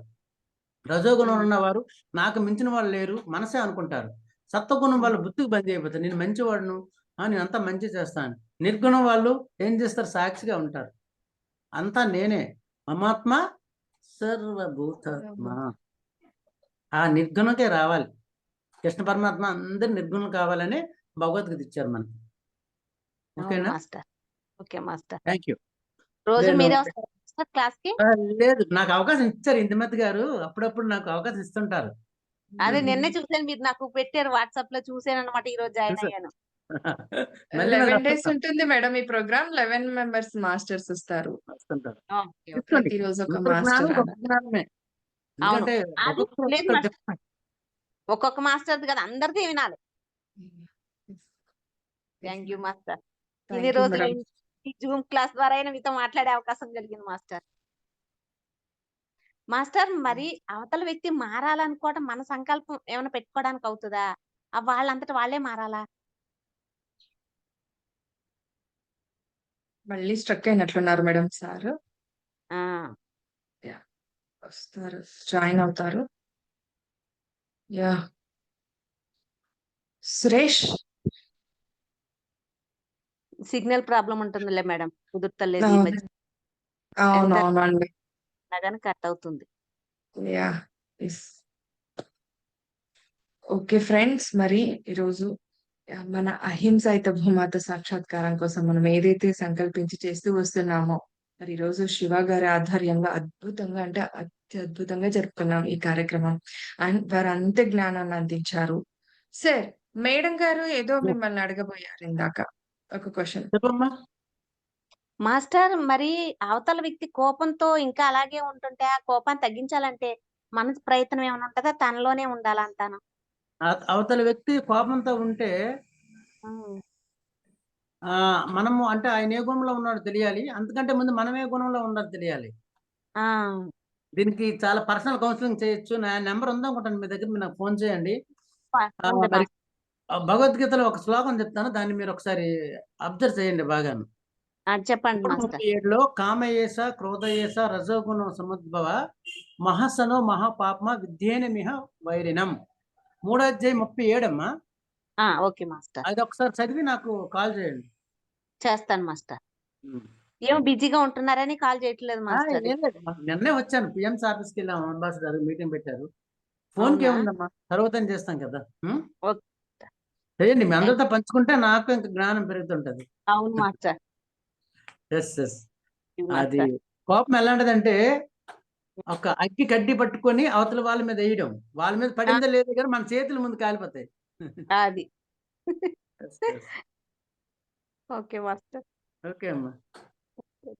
రజోగుణం ఉన్నవారు నాకు మించిన వాళ్ళు లేరు, మనసే అనుకుంటారు. సత్వగుణం వాళ్ళు బుద్ధికి బంద్ అయిపోతారు, నేను మంచివాడును, నేను అంతా మంచి చేస్తాను. నిర్గుణం వాళ్ళు ఏం చేస్తారు? సాక్షిగా ఉంటారు, అంతా నేనే, మమాత్మ సర్వభూతాత్మ. ఆ నిర్గుణకే రావాలి. కృష్ణ పరమాత్మ అందరు నిర్గుణం కావాలని భగవద్గీత ఇచ్చారు మనకి. ఓకేనా? Master. Okay master. Thank you. రోజు నేను మీరే వస్తారు క్లాస్ కి? లేదు, నాకు అవకాశం ఇచ్చారు ఇందుమతి గారు, అప్పుడప్పుడు నాకు అవకాశం ఇస్తుంటారు. అదే నిన్నే చూసాను, మీరు నాకు పెట్టారు వాట్సాప్ లో, చూసాను అనమాట. ఈ రోజు జాయిన్ అయ్యాను. మళ్ళీ 11 డేస్ ఉంటుంది మేడం ఈ ప్రోగ్రామ్. 11 మెంబర్స్ మాస్టర్స్ వస్తారు. వస్తుంటారు. ప్రతిరోజు ఒక మాస్టర్. ఎందుకంటే అది ఒక్కొక్కరు లేదు ఒక్కొక్కరు మాస్టర్. different. ఒక్కొక్క మాస్టర్ కదా, అందరిది వినాలి. Thank you master. ఇన్ని రోజులు ఈ జూమ్ క్లాస్ ద్వారా అయినా మీతో మాట్లాడే అవకాశం కలిగింది మాస్టర్. మాస్టర్, మరి అవతల వ్యక్తి మారాలనుకోవటం మన సంకల్పం ఏమైనా పెట్టుకోవడానికి అవుతుందా? వాళ్ళంతట వాళ్ళే మారాలా? మళ్ళీ స్ట్రక్ అయినట్లున్నారు మేడం సార్. ఆ వస్తారు, జాయిన్ అవుతారు. యా సురేష్. సిగ్నల్ ప్రాబ్లం ఉంటుందిలే మేడం, కుదురుతలేదు ఈ మధ్య. అవునవునండి. కానీ కట్ అవుతుంది. యా ఓకే ఫ్రెండ్స్, మరి ఈరోజు మన అహింసాయుత భూమాత సాక్షాత్కారం కోసం మనం ఏదైతే సంకల్పించి చేస్తూ వస్తున్నామో, మరి ఈరోజు శివ గారి ఆధ్వర్యంలో అద్భుతంగా, అంటే అత్యద్భుతంగా జరుపుకున్నాం ఈ కార్యక్రమం. అండ్ వారు అంత జ్ఞానాన్ని అందించారు. సార్, మేడం గారు ఏదో మిమ్మల్ని అడగబోయారు ఇందాక ఒక క్వశ్చన్. చెప్పమ్మా. మాస్టర్, మరి అవతల వ్యక్తి కోపంతో ఇంకా అలాగే ఉంటుంటే ఆ కోపాన్ని తగ్గించాలంటే మన ప్రయత్నం ఏమైనా ఉంటుందా? తనలోనే ఉండాలంటాను. అవతల వ్యక్తి కోపంతో ఉంటే మనము అంటే ఆయన ఏ గుణంలో ఉన్నాడో తెలియాలి. అంతకంటే ముందు మనం ఏ గుణంలో ఉన్నాడో తెలియాలి. ఆ! దీనికి చాలా పర్సనల్ కౌన్సిలింగ్ చేయొచ్చు. నా నెంబర్ ఉందనుకుంటాను మీ దగ్గర. మీరు నాకు ఫోన్ చేయండి. ఉంది మరి మాస్టర్. భగవద్గీతలో ఒక శ్లోకం చెప్తాను. దాన్ని మీరు ఒకసారి అబ్జర్వ్ చేయండి బాగాను. చెప్పండి మాస్టర్. 137లో కామయేష, క్రోధయేష, రజోగుణో సముద్భవ మహసనో మహాపాప్మ విద్యేనమిహ వైరిణం. 3వ అధ్యాయం 37 అమ్మా. Okay master. అది ఒకసారి చదివి నాకు కాల్ చేయండి. చేస్తాను మాస్టర్. ఉమ్. ఏమో బిజీగా ఉంటున్నారని కాల్ చేయట్లేదు మాస్టర్. ఏం లేదు, నిన్నే వచ్చాను. పిఎంస్ ఆఫీస్కి వెళ్ళాము. అంబాసిడర్ మీటింగ్ పెట్టారు. ఫోన్కి అవునా? ఏముందమ్మా, తర్వాతం చేస్తాం కదా. ఓకే. చేయండి, మీ థ్యాంక్ అందరితో పంచుకుంటే నాకు ఇంకా జ్ఞానం పెరుగుతుంటది. అవును మాస్టర్. Yes yes. అది మాస్టర్. కోపం ఎలాంటిదంటే, ఒక అగ్గి కడ్డి పట్టుకొని అవతల వాళ్ళ మీద వేయడం. వాళ్ళ మీద ఆ! పడిందో లేదో కానీ మన చేతుల ముందు కాలిపోతాయి. అది. Yes yes. Okay master. Okay అమ్మా.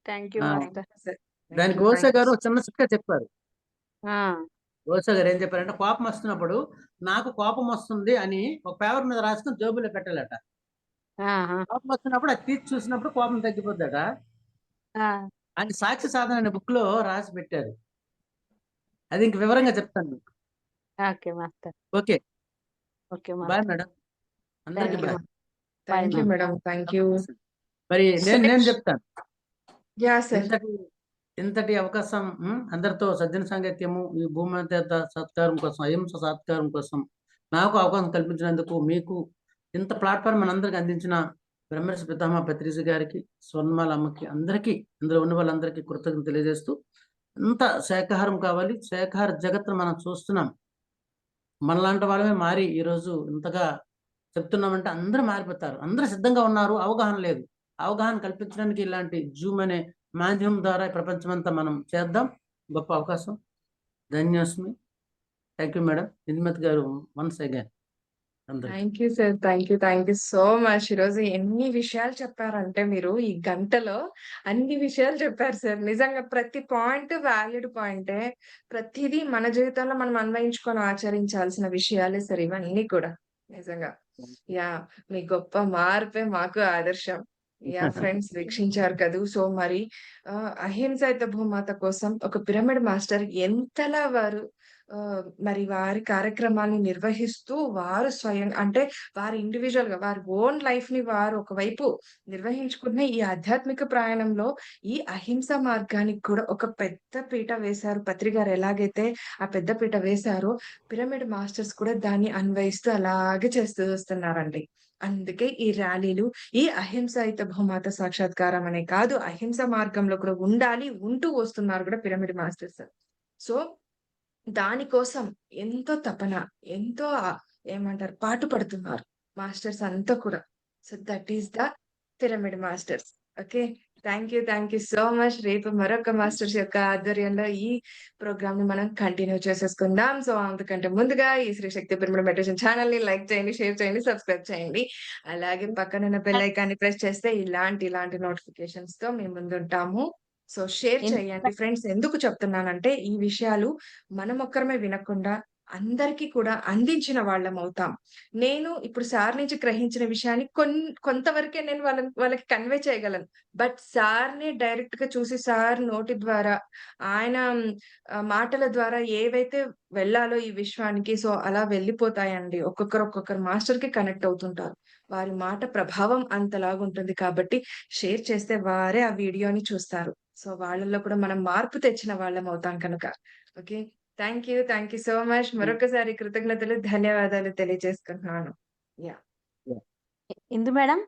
థ్యాంక్ యూ ఆ, మాస్టర్. సార్. దానికి థ్యాంక్ ఓషో యూ. గారు ఒక చిన్న చిట్కా చెప్పారు. ఆ! ఓషో గారు ఏం చెప్పారంటే, కోపం వస్తున్నప్పుడు నాకు కోపం వస్తుంది అని ఒక పేపర్ మీద రాసుకుని జోబులో పెట్టాలట. ఆహా! కోపం వచ్చినప్పుడు అది తీసి చూసినప్పుడు కోపం తగ్గిపోద్దట. ఆ! అని సాక్షి సాధన అనే బుక్ లో రాసి పెట్టారు. అది ఇంక వివరంగా చెప్తాను మీకు. Okay master. Okay, okay bye master. Madam. అందరికి thank you. Bye. Bye thank you master. Madam. Thank you. మరి నేను సార్. నేను చెప్తాను. Yeah sir. ఇంతటి ఇంతటి అవకాశం, అందరితో సజ్జన సాంగత్యము, ఈ భూమాత సత్కారం కోసం, అహింస సత్కారం కోసం నాకు అవకాశం కల్పించినందుకు, మీకు ఇంత ప్లాట్ఫామ్ మనందరికి అందించిన బ్రహ్మర్షి పితామహ పత్రిజీ గారికి, స్వర్ణమాల అమ్మకి, అందరికీ, ఇందులో ఉన్న వాళ్ళందరికీ కృతజ్ఞత తెలియజేస్తూ, ఇంత శాకాహారం కావాలి, శాకాహార జగత్తును మనం చూస్తున్నాం. మనలాంటి వాళ్ళమే మారి ఈరోజు ఇంతగా చెప్తున్నామంటే అందరూ మారిపోతారు. అందరూ సిద్ధంగా ఉన్నారు, అవగాహన లేదు. అవగాహన కల్పించడానికి ఇలాంటి జూమ్ అనే మాధ్యమం ద్వారా ప్రపంచమంతా మనం చేద్దాం. గొప్ప అవకాశం. ధన్యోస్మి. Thank you madam. ఇందుమతి గారు వన్స్ అగైన్ అందరికి. Thank you sir. Thank you so much. ఈరోజు ఎన్ని విషయాలు చెప్పారంటే మీరు ఈ గంటలో అన్ని విషయాలు చెప్పారు సార్. నిజంగా ప్రతి పాయింట్ వాలిడ్ పాయింటే. ప్రతిదీ మన జీవితంలో మనం అన్వయించుకొని ఆచరించాల్సిన విషయాలే సార్ ఇవన్నీ కూడా. నిజంగా. యాహ్! మీ గొప్ప మార్పే మాకు ఆదర్శం. యాహ్! ఫ్రెండ్స్ వీక్షించారు కదూ! సో, మరి అహింసైత భూమాత కోసం ఒక పిరమిడ్ మాస్టర్ ఎంతలా వారు మరి వారి కార్యక్రమాల్ని నిర్వహిస్తూ వారు అంటే వారి ఇండివిడ్యువల్‌గా వారి ఓన్ లైఫ్‌ని వారు ఒకవైపు నిర్వహించుకున్న ఈ ఆధ్యాత్మిక ప్రయాణంలో ఈ అహింస మార్గానికి కూడా ఒక పెద్ద పీట వేశారు. పత్రి గారు ఎలాగైతే ఆ పెద్ద పీట వేశారో పిరమిడ్ మాస్టర్స్ కూడా దాన్ని అన్వయిస్తూ అలాగే చేస్తూ వస్తున్నారండి. అందుకే ఈ ర్యాలీలు, ఈ అహింసాయుత భూమాత సాక్షాత్కారం అనే కాదు, అహింస మార్గంలో కూడా ఉండాలి, ఉంటూ వస్తున్నారు కూడా పిరమిడ్ మాస్టర్స్. సో, దానికోసం ఎంతో తపన, ఎంతో ఏమంటారు పాటుపడుతున్నారు మాస్టర్స్ అంతా కూడా. So, that is the pyramid masters. Okay. Thank you so much. రేపు మరొక మాస్టర్స్ యొక్క ఆధ్వర్యంలో ఈ ప్రోగ్రామ్‌ని మనం కంటిన్యూ చేసేసుకుందాం. సో, అంతకంటే ముందుగా ఈ శ్రీ శక్తి పిరమిడ్ మెడిటేషన్ ఛానెల్‌ని లైక్ చేయండి, షేర్ చేయండి, సబ్స్క్రైబ్ చేయండి. అలాగే పక్కనున్న బెల్ ఐకాన్‌ని ప్రెస్ చేస్తే ఇలాంటి నోటిఫికేషన్స్‌తో మీ ముందుంటాము. సో, షేర్ చేయండి ఫ్రెండ్స్. ఎందుకు చెప్తున్నానంటే ఈ విషయాలు మనమొక్కరమే వినకుండా అందరికీ కూడా అందించిన వాళ్ళమవుతాం. నేను ఇప్పుడు సార్ నుంచి గ్రహించిన విషయాన్ని కొంతవరకే నేను వాళ్ళకి కన్వే చేయగలను. బట్ సార్‌ని డైరెక్ట్‌గా చూసి సార్ నోటి ద్వారా ఆయన మాటల ద్వారా ఏవైతే వెళ్ళాలో ఈ విశ్వానికి సో, అలా వెళ్ళిపోతాయండి. ఒక్కొక్కరు మాస్టర్‌కి కనెక్ట్ అవుతుంటారు. వారి మాట ప్రభావం అంతలాగుంటుంది కాబట్టి షేర్ చేస్తే వారే ఆ వీడియోని చూస్తారు. సో, వాళ్ళలో కూడా మనం మార్పు తెచ్చిన వాళ్ళమవుతాం కనుక. Okay. Thank you so much. మరొకసారి కృతజ్ఞతలు, ధన్యవాదాలు తెలియజేసుకుంటున్నాను. యాహ్! ఇందు మేడం,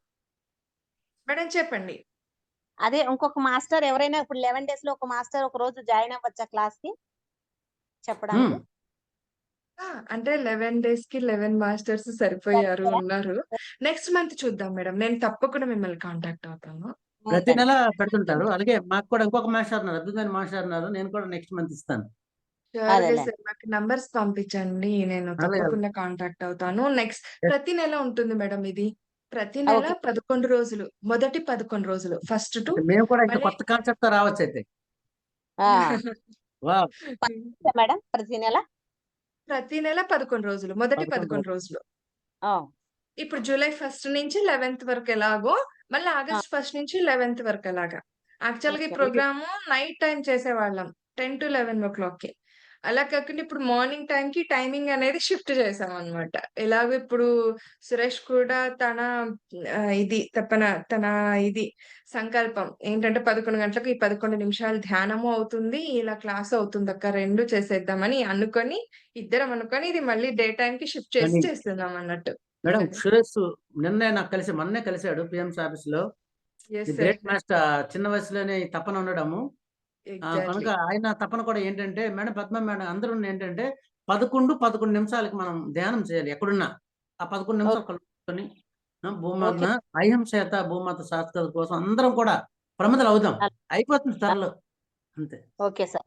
మేడం చెప్పండి. అదే ఇంకొక మాస్టర్ ఎవరైనా ఇప్పుడు 11 డేస్ లో ఒక మాస్టర్ ఒక రోజు జాయిన్ అవ్వచ్చా క్లాస్ కి చెప్పడానికి? అంటే 11 డేస్‌కి 11 మాస్టర్స్ సరిపోయారు, ఉన్నారు. నెక్స్ట్ మంత్ చూద్దాం మేడం. నేను తప్పకుండా మిమ్మల్ని కాంటాక్ట్ అవుతాను. ప్రతి నెల థాంక్యూ. పెడుతుంటారు. అలాగే మాకు కూడా ఇంకొక మాస్టర్ ఉన్నారు, అద్భుతమైన మాస్టర్ ఉన్నారు. నేను కూడా నెక్స్ట్ మంత్ ఇస్తాను. ష్యూర్‌గా అదేలే. సార్. నాకు నంబర్స్ పంపించండి. నేను అలాగే. తప్పకుండా కాంటాక్ట్ అవుతాను. Next Yes. ప్రతి నెల ఉంటుంది మేడం ఇది. ప్రతి నెల ఓకే. 11 రోజులు. మొదటి 11 రోజులు. ఫస్ట్ టు అయితే మేము కూడా ఇంకా మళ్ళీ కొత్త కాన్సెప్ట్ తో రావచ్చు అయితే. ఆ! వావ్. మేడం ప్రతి నెల? ప్రతి నెల 11 రోజులు. మొదటి 11 11 రోజులు. ఆ! ఇప్పుడు జూలై 1 నుంచి 11థ్ వరకు ఎలాగో, మళ్ళీ ఆ! ఆగస్ట్ 1 నుంచి 11థ్ వరకు అలాగా. యాక్చువల్‌గా ఈ ఓకే. ప్రోగ్రాము నైట్ టైమ్ చేసేవాళ్ళం. 10-11 అలా కాకుండా ఇప్పుడు మార్నింగ్ టైంకి టైమింగ్ అనేది షిఫ్ట్ చేసామనమాట. ఎలాగో ఇప్పుడు సురేష్ కూడా తన ఇది సంకల్పం ఏంటంటే 11 గంటలకు ఈ 11 నిమిషాలు ధ్యానము అవుతుంది. ఇలా క్లాస్ అవుతుందక్క 2 చేసేద్దామని ఇద్దరం అనుకోని ఇది మళ్ళీ డే టైమ్‌కి షిఫ్ట్ కానీ చేస్తున్నాం అన్నట్టు. మేడం అది. సురేష్ మొన్నే కలిసాడు పిఎంస్ ఆఫీస్‌లో. Yes the sir. Great master చిన్న వయసులోనే ఈ తపన ఉండడము. కనుక ఎగ్జాక్ట్‌లీ. ఆయన తపన కూడా ఏంటంటే మేడం పద్మ మేడం అందరూ ఏంటంటే 11 నిమిషాలకి మనం ధ్యానం చేయాలి ఎక్కడున్నా. ఆ 11 నిమిషాలు ఓకే. కళ్ళు మూసుకొని ఓకే. భూమాత అహింసేత భూమాత శాశ్వత కోసం అందరం కూడా ప్రమిదలు అవుదాం. అల్ అయిపోతుంది అల్ త్వరలో. అంతే. Okay sir.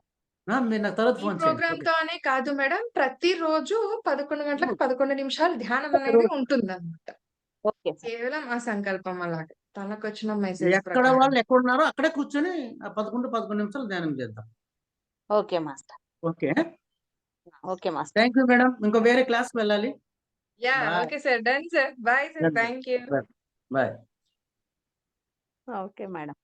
మీరు నాకు తర్వాత ఈ ఫోన్ చేయండి. ఓకే. ప్రోగ్రామ్‌తో అనే కాదు మేడం. ప్రతిరోజు 11 గంటలకు 11 నిమిషాలు ధ్యానం అనేది ప్రతిరోజు ఉంటుందన్నమాట. Okay sir. కేవలం ఆ సంకల్పం అలాగా. తనకొచ్చిన మెసేజ్ ఎక్కడ ప్రకారం. వాళ్ళు ఎక్కడున్నారో అక్కడే కూర్చొని ఆ 11 నిమిషాలు ధ్యానం చేద్దాం. Okay master. Okay. Okay master. Thank you madam. ఇంకో వేరే క్లాస్‌కి వెళ్ళాలి. Yeah! Bye. Okay sir. Done sir. Bye sir. Thank you. Bye. Bye. Okay madam.